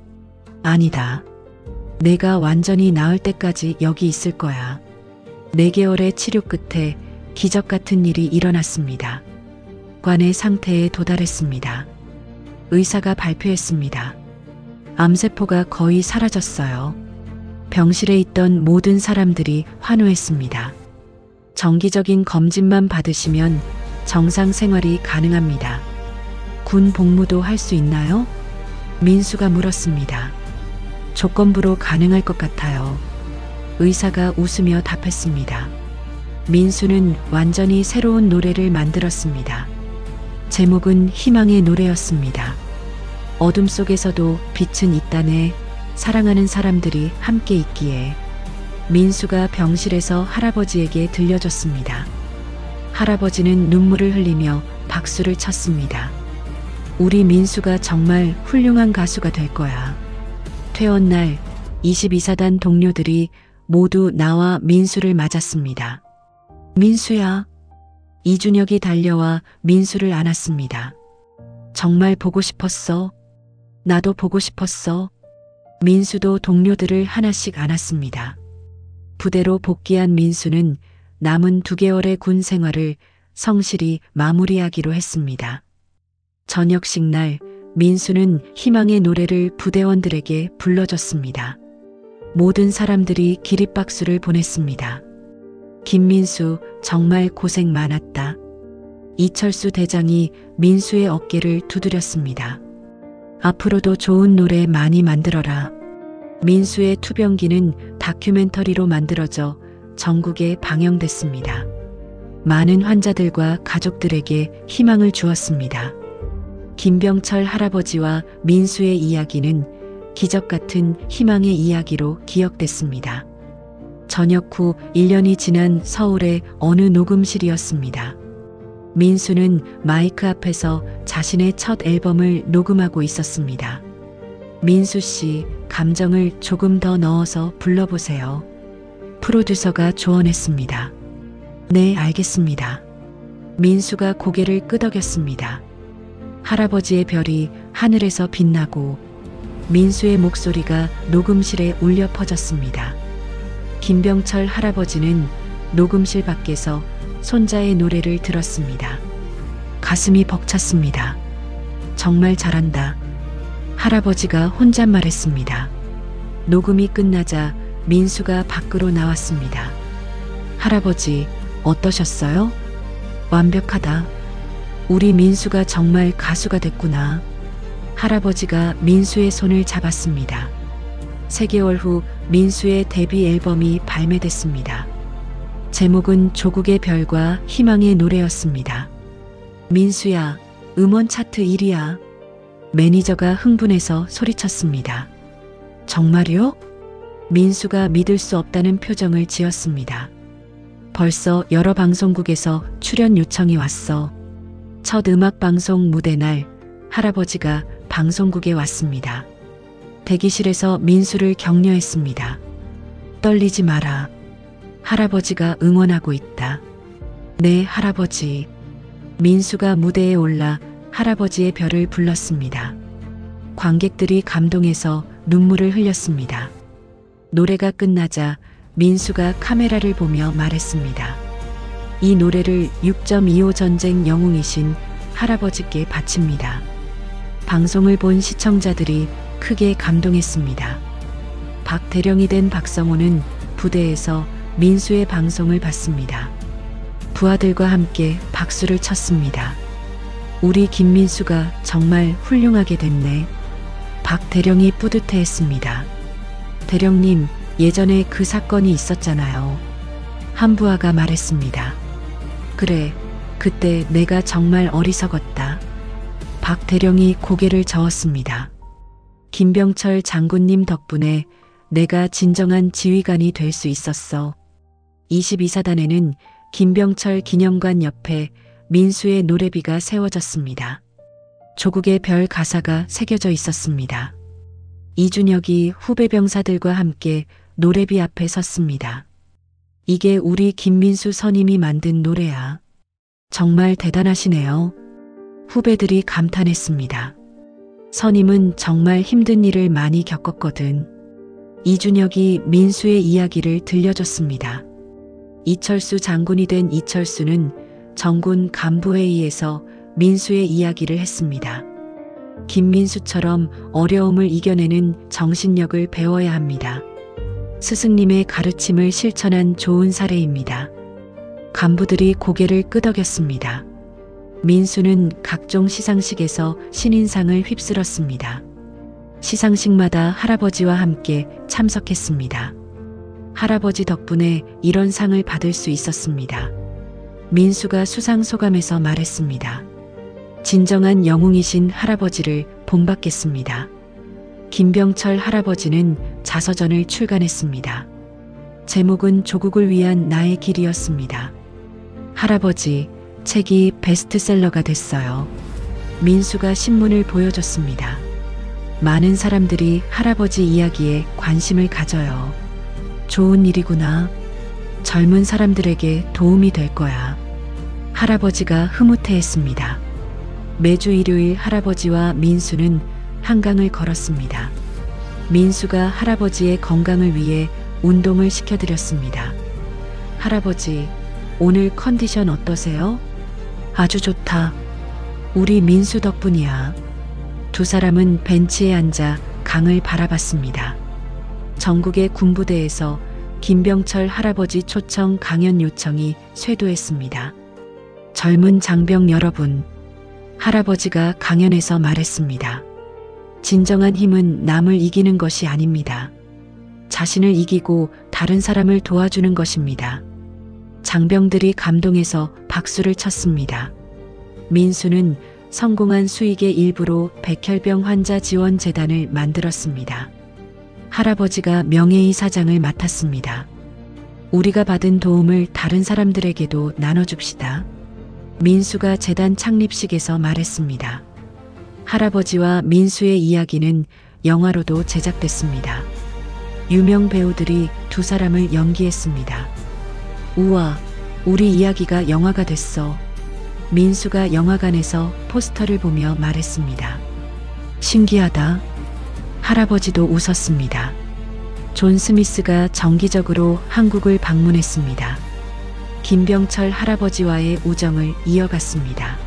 아니다. 내가 완전히 나을 때까지 여기 있을 거야. 4개월의 치료 끝에 기적 같은 일이 일어났습니다. 관의 상태에 도달했습니다. 의사가 발표했습니다. 암세포가 거의 사라졌어요. 병실에 있던 모든 사람들이 환호했습니다. 정기적인 검진만 받으시면 정상 생활이 가능합니다. 군 복무도 할 수 있나요? 민수가 물었습니다. 조건부로 가능할 것 같아요. 의사가 웃으며 답했습니다. 민수는 완전히 새로운 노래를 만들었습니다. 제목은 희망의 노래였습니다. 어둠 속에서도 빛은 있다네. 사랑하는 사람들이 함께 있기에. 민수가 병실에서 할아버지에게 들려줬습니다. 할아버지는 눈물을 흘리며 박수를 쳤습니다. 우리 민수가 정말 훌륭한 가수가 될 거야. 퇴원날 22사단 동료들이 모두 나와 민수를 맞았습니다. 민수야. 이준혁이 달려와 민수를 안았습니다. 정말 보고 싶었어. 나도 보고 싶었어. 민수도 동료들을 하나씩 안았습니다. 부대로 복귀한 민수는 남은 2개월의 군 생활을 성실히 마무리하기로 했습니다. 저녁식 날 민수는 희망의 노래를 부대원들에게 불러줬습니다. 모든 사람들이 기립박수를 보냈습니다. 김민수, 정말 고생 많았다. 이철수 대장이 민수의 어깨를 두드렸습니다. 앞으로도 좋은 노래 많이 만들어라. 민수의 투병기는 다큐멘터리로 만들어져 전국에 방영됐습니다. 많은 환자들과 가족들에게 희망을 주었습니다. 김병철 할아버지와 민수의 이야기는 기적 같은 희망의 이야기로 기억됐습니다. 전역 후 1년이 지난 서울의 어느 녹음실이었습니다. 민수는 마이크 앞에서 자신의 첫 앨범을 녹음하고 있었습니다. 민수 씨, 감정을 조금 더 넣어서 불러보세요. 프로듀서가 조언했습니다. 네, 알겠습니다. 민수가 고개를 끄덕였습니다. 할아버지의 별이 하늘에서 빛나고 민수의 목소리가 녹음실에 울려 퍼졌습니다. 김병철 할아버지는 녹음실 밖에서 손자의 노래를 들었습니다. 가슴이 벅찼습니다. 정말 잘한다. 할아버지가 혼잣말했습니다. 녹음이 끝나자 민수가 밖으로 나왔습니다. 할아버지, 어떠셨어요? 완벽하다. 우리 민수가 정말 가수가 됐구나. 할아버지가 민수의 손을 잡았습니다. 3개월 후 민수의 데뷔 앨범이 발매됐습니다. 제목은 조국의 별과 희망의 노래였습니다. 민수야, 음원 차트 1위야. 매니저가 흥분해서 소리쳤습니다. 정말요? 민수가 믿을 수 없다는 표정을 지었습니다. 벌써 여러 방송국에서 출연 요청이 왔어. 첫 음악방송 무대 날 할아버지가 방송국에 왔습니다. 대기실에서 민수를 격려했습니다. 떨리지 마라. 할아버지가 응원하고 있다. 네, 할아버지. 민수가 무대에 올라 할아버지의 별을 불렀습니다. 관객들이 감동해서 눈물을 흘렸습니다. 노래가 끝나자 민수가 카메라를 보며 말했습니다. 이 노래를 6.25 전쟁 영웅이신 할아버지께 바칩니다. 방송을 본 시청자들이 크게 감동했습니다. 박대령이 된 박성호는 부대에서 민수의 방송을 봤습니다. 부하들과 함께 박수를 쳤습니다. 우리 김민수가 정말 훌륭하게 됐네. 박대령이 뿌듯해했습니다. 대령님, 예전에 그 사건이 있었잖아요. 한 부하가 말했습니다. 그래, 그때 내가 정말 어리석었다. 박대령이 고개를 저었습니다. 김병철 장군님 덕분에 내가 진정한 지휘관이 될 수 있었어. 22사단에는 김병철 기념관 옆에 민수의 노래비가 세워졌습니다. 조국의 별 가사가 새겨져 있었습니다. 이준혁이 후배 병사들과 함께 노래비 앞에 섰습니다. 이게 우리 김민수 선임이 만든 노래야. 정말 대단하시네요. 후배들이 감탄했습니다. 선임은 정말 힘든 일을 많이 겪었거든. 이준혁이 민수의 이야기를 들려줬습니다. 이철수 장군이 된 이철수는 정군 간부회의에서 민수의 이야기를 했습니다. 김민수처럼 어려움을 이겨내는 정신력을 배워야 합니다. 스승님의 가르침을 실천한 좋은 사례입니다. 간부들이 고개를 끄덕였습니다. 민수는 각종 시상식에서 신인상을 휩쓸었습니다. 시상식마다 할아버지와 함께 참석했습니다. 할아버지 덕분에 이런 상을 받을 수 있었습니다. 민수가 수상 소감에서 말했습니다. 진정한 영웅이신 할아버지를 본받겠습니다. 김병철 할아버지는 자서전을 출간했습니다. 제목은 조국을 위한 나의 길이었습니다. 할아버지, 책이 베스트셀러가 됐어요. 민수가 신문을 보여줬습니다. 많은 사람들이 할아버지 이야기에 관심을 가져요. 좋은 일이구나. 젊은 사람들에게 도움이 될 거야. 할아버지가 흐뭇해했습니다. 매주 일요일 할아버지와 민수는 한강을 걸었습니다. 민수가 할아버지의 건강을 위해 운동을 시켜드렸습니다. 할아버지, 오늘 컨디션 어떠세요? 아주 좋다. 우리 민수 덕분이야. 두 사람은 벤치에 앉아 강을 바라봤습니다. 전국의 군부대에서 김병철 할아버지 초청 강연 요청이 쇄도했습니다. 젊은 장병 여러분, 할아버지가 강연에서 말했습니다. 진정한 힘은 남을 이기는 것이 아닙니다. 자신을 이기고 다른 사람을 도와주는 것입니다. 장병들이 감동해서 박수를 쳤습니다. 민수는 성공한 수익의 일부로 백혈병 환자 지원 재단을 만들었습니다. 할아버지가 명예의 사장을 맡았습니다. 우리가 받은 도움을 다른 사람들에게도 나눠줍시다. 민수가 재단 창립식에서 말했습니다. 할아버지와 민수의 이야기는 영화로도 제작됐습니다. 유명 배우들이 두 사람을 연기했습니다. 우와, 우리 이야기가 영화가 됐어. 민수가 영화관에서 포스터를 보며 말했습니다. 신기하다. 할아버지도 웃었습니다. 존 스미스가 정기적으로 한국을 방문했습니다. 김병철 할아버지와의 우정을 이어갔습니다.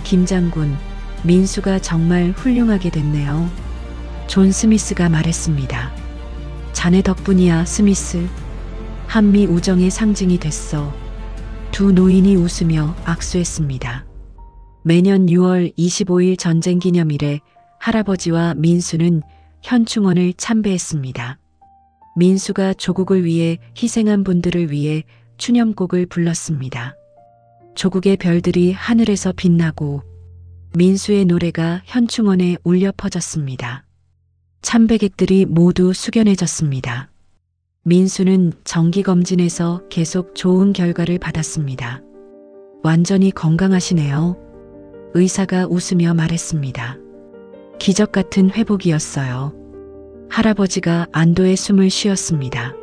김 장군, 민수가 정말 훌륭하게 됐네요. 존 스미스가 말했습니다. 자네 덕분이야, 스미스. 한미 우정의 상징이 됐어. 두 노인이 웃으며 악수했습니다. 매년 6월 25일 전쟁기념일에 할아버지와 민수는 현충원을 참배했습니다. 민수가 조국을 위해 희생한 분들을 위해 추념곡을 불렀습니다. 조국의 별들이 하늘에서 빛나고 민수의 노래가 현충원에 울려 퍼졌습니다. 참배객들이 모두 숙연해졌습니다. 민수는 정기검진에서 계속 좋은 결과를 받았습니다. 완전히 건강하시네요. 의사가 웃으며 말했습니다. 기적 같은 회복이었어요. 할아버지가 안도의 숨을 쉬었습니다.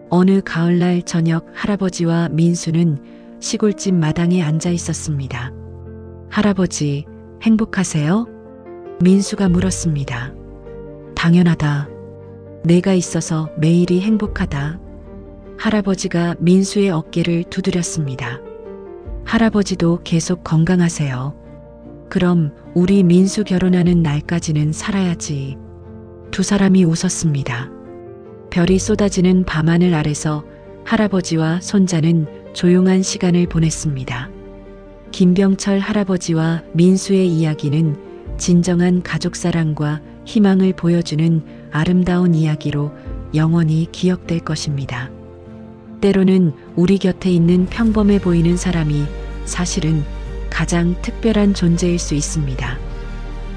어느 가을날 저녁 할아버지와 민수는 시골집 마당에 앉아 있었습니다. 할아버지, 행복하세요? 민수가 물었습니다. 당연하다. 내가 있어서 매일이 행복하다. 할아버지가 민수의 어깨를 두드렸습니다. 할아버지도 계속 건강하세요. 그럼 우리 민수 결혼하는 날까지는 살아야지. 두 사람이 웃었습니다. 별이 쏟아지는 밤하늘 아래서 할아버지와 손자는 조용한 시간을 보냈습니다. 김병철 할아버지와 민수의 이야기는 진정한 가족 사랑과 희망을 보여주는 아름다운 이야기로 영원히 기억될 것입니다. 때로는 우리 곁에 있는 평범해 보이는 사람이 사실은 가장 특별한 존재일 수 있습니다.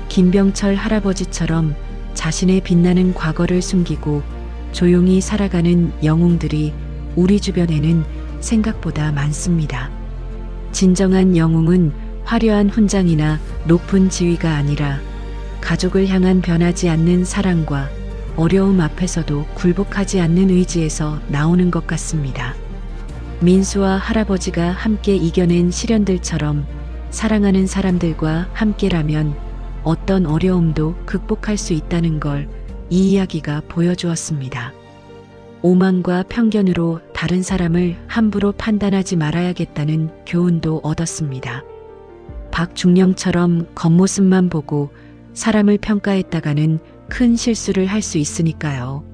김병철 할아버지처럼 자신의 빛나는 과거를 숨기고 조용히 살아가는 영웅들이 우리 주변에는 생각보다 많습니다. 진정한 영웅은 화려한 훈장이나 높은 지위가 아니라 가족을 향한 변하지 않는 사랑과 어려움 앞에서도 굴복하지 않는 의지에서 나오는 것 같습니다. 민수와 할아버지가 함께 이겨낸 시련들처럼 사랑하는 사람들과 함께라면 어떤 어려움도 극복할 수 있다는 걸 이 이야기가 보여주었습니다. 오만과 편견으로 다른 사람을 함부로 판단하지 말아야겠다는 교훈도 얻었습니다. 박중령처럼 겉모습만 보고 사람을 평가했다가는 큰 실수를 할 수 있으니까요.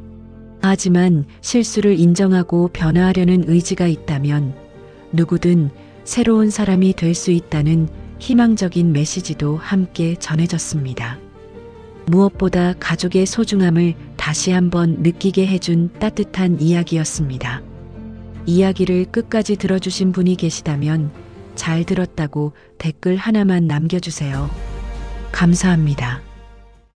하지만 실수를 인정하고 변화하려는 의지가 있다면 누구든 새로운 사람이 될 수 있다는 희망적인 메시지도 함께 전해졌습니다. 무엇보다 가족의 소중함을 다시 한번 느끼게 해준 따뜻한 이야기였습니다. 이야기를 끝까지 들어주신 분이 계시다면 잘 들었다고 댓글 하나만 남겨주세요. 감사합니다.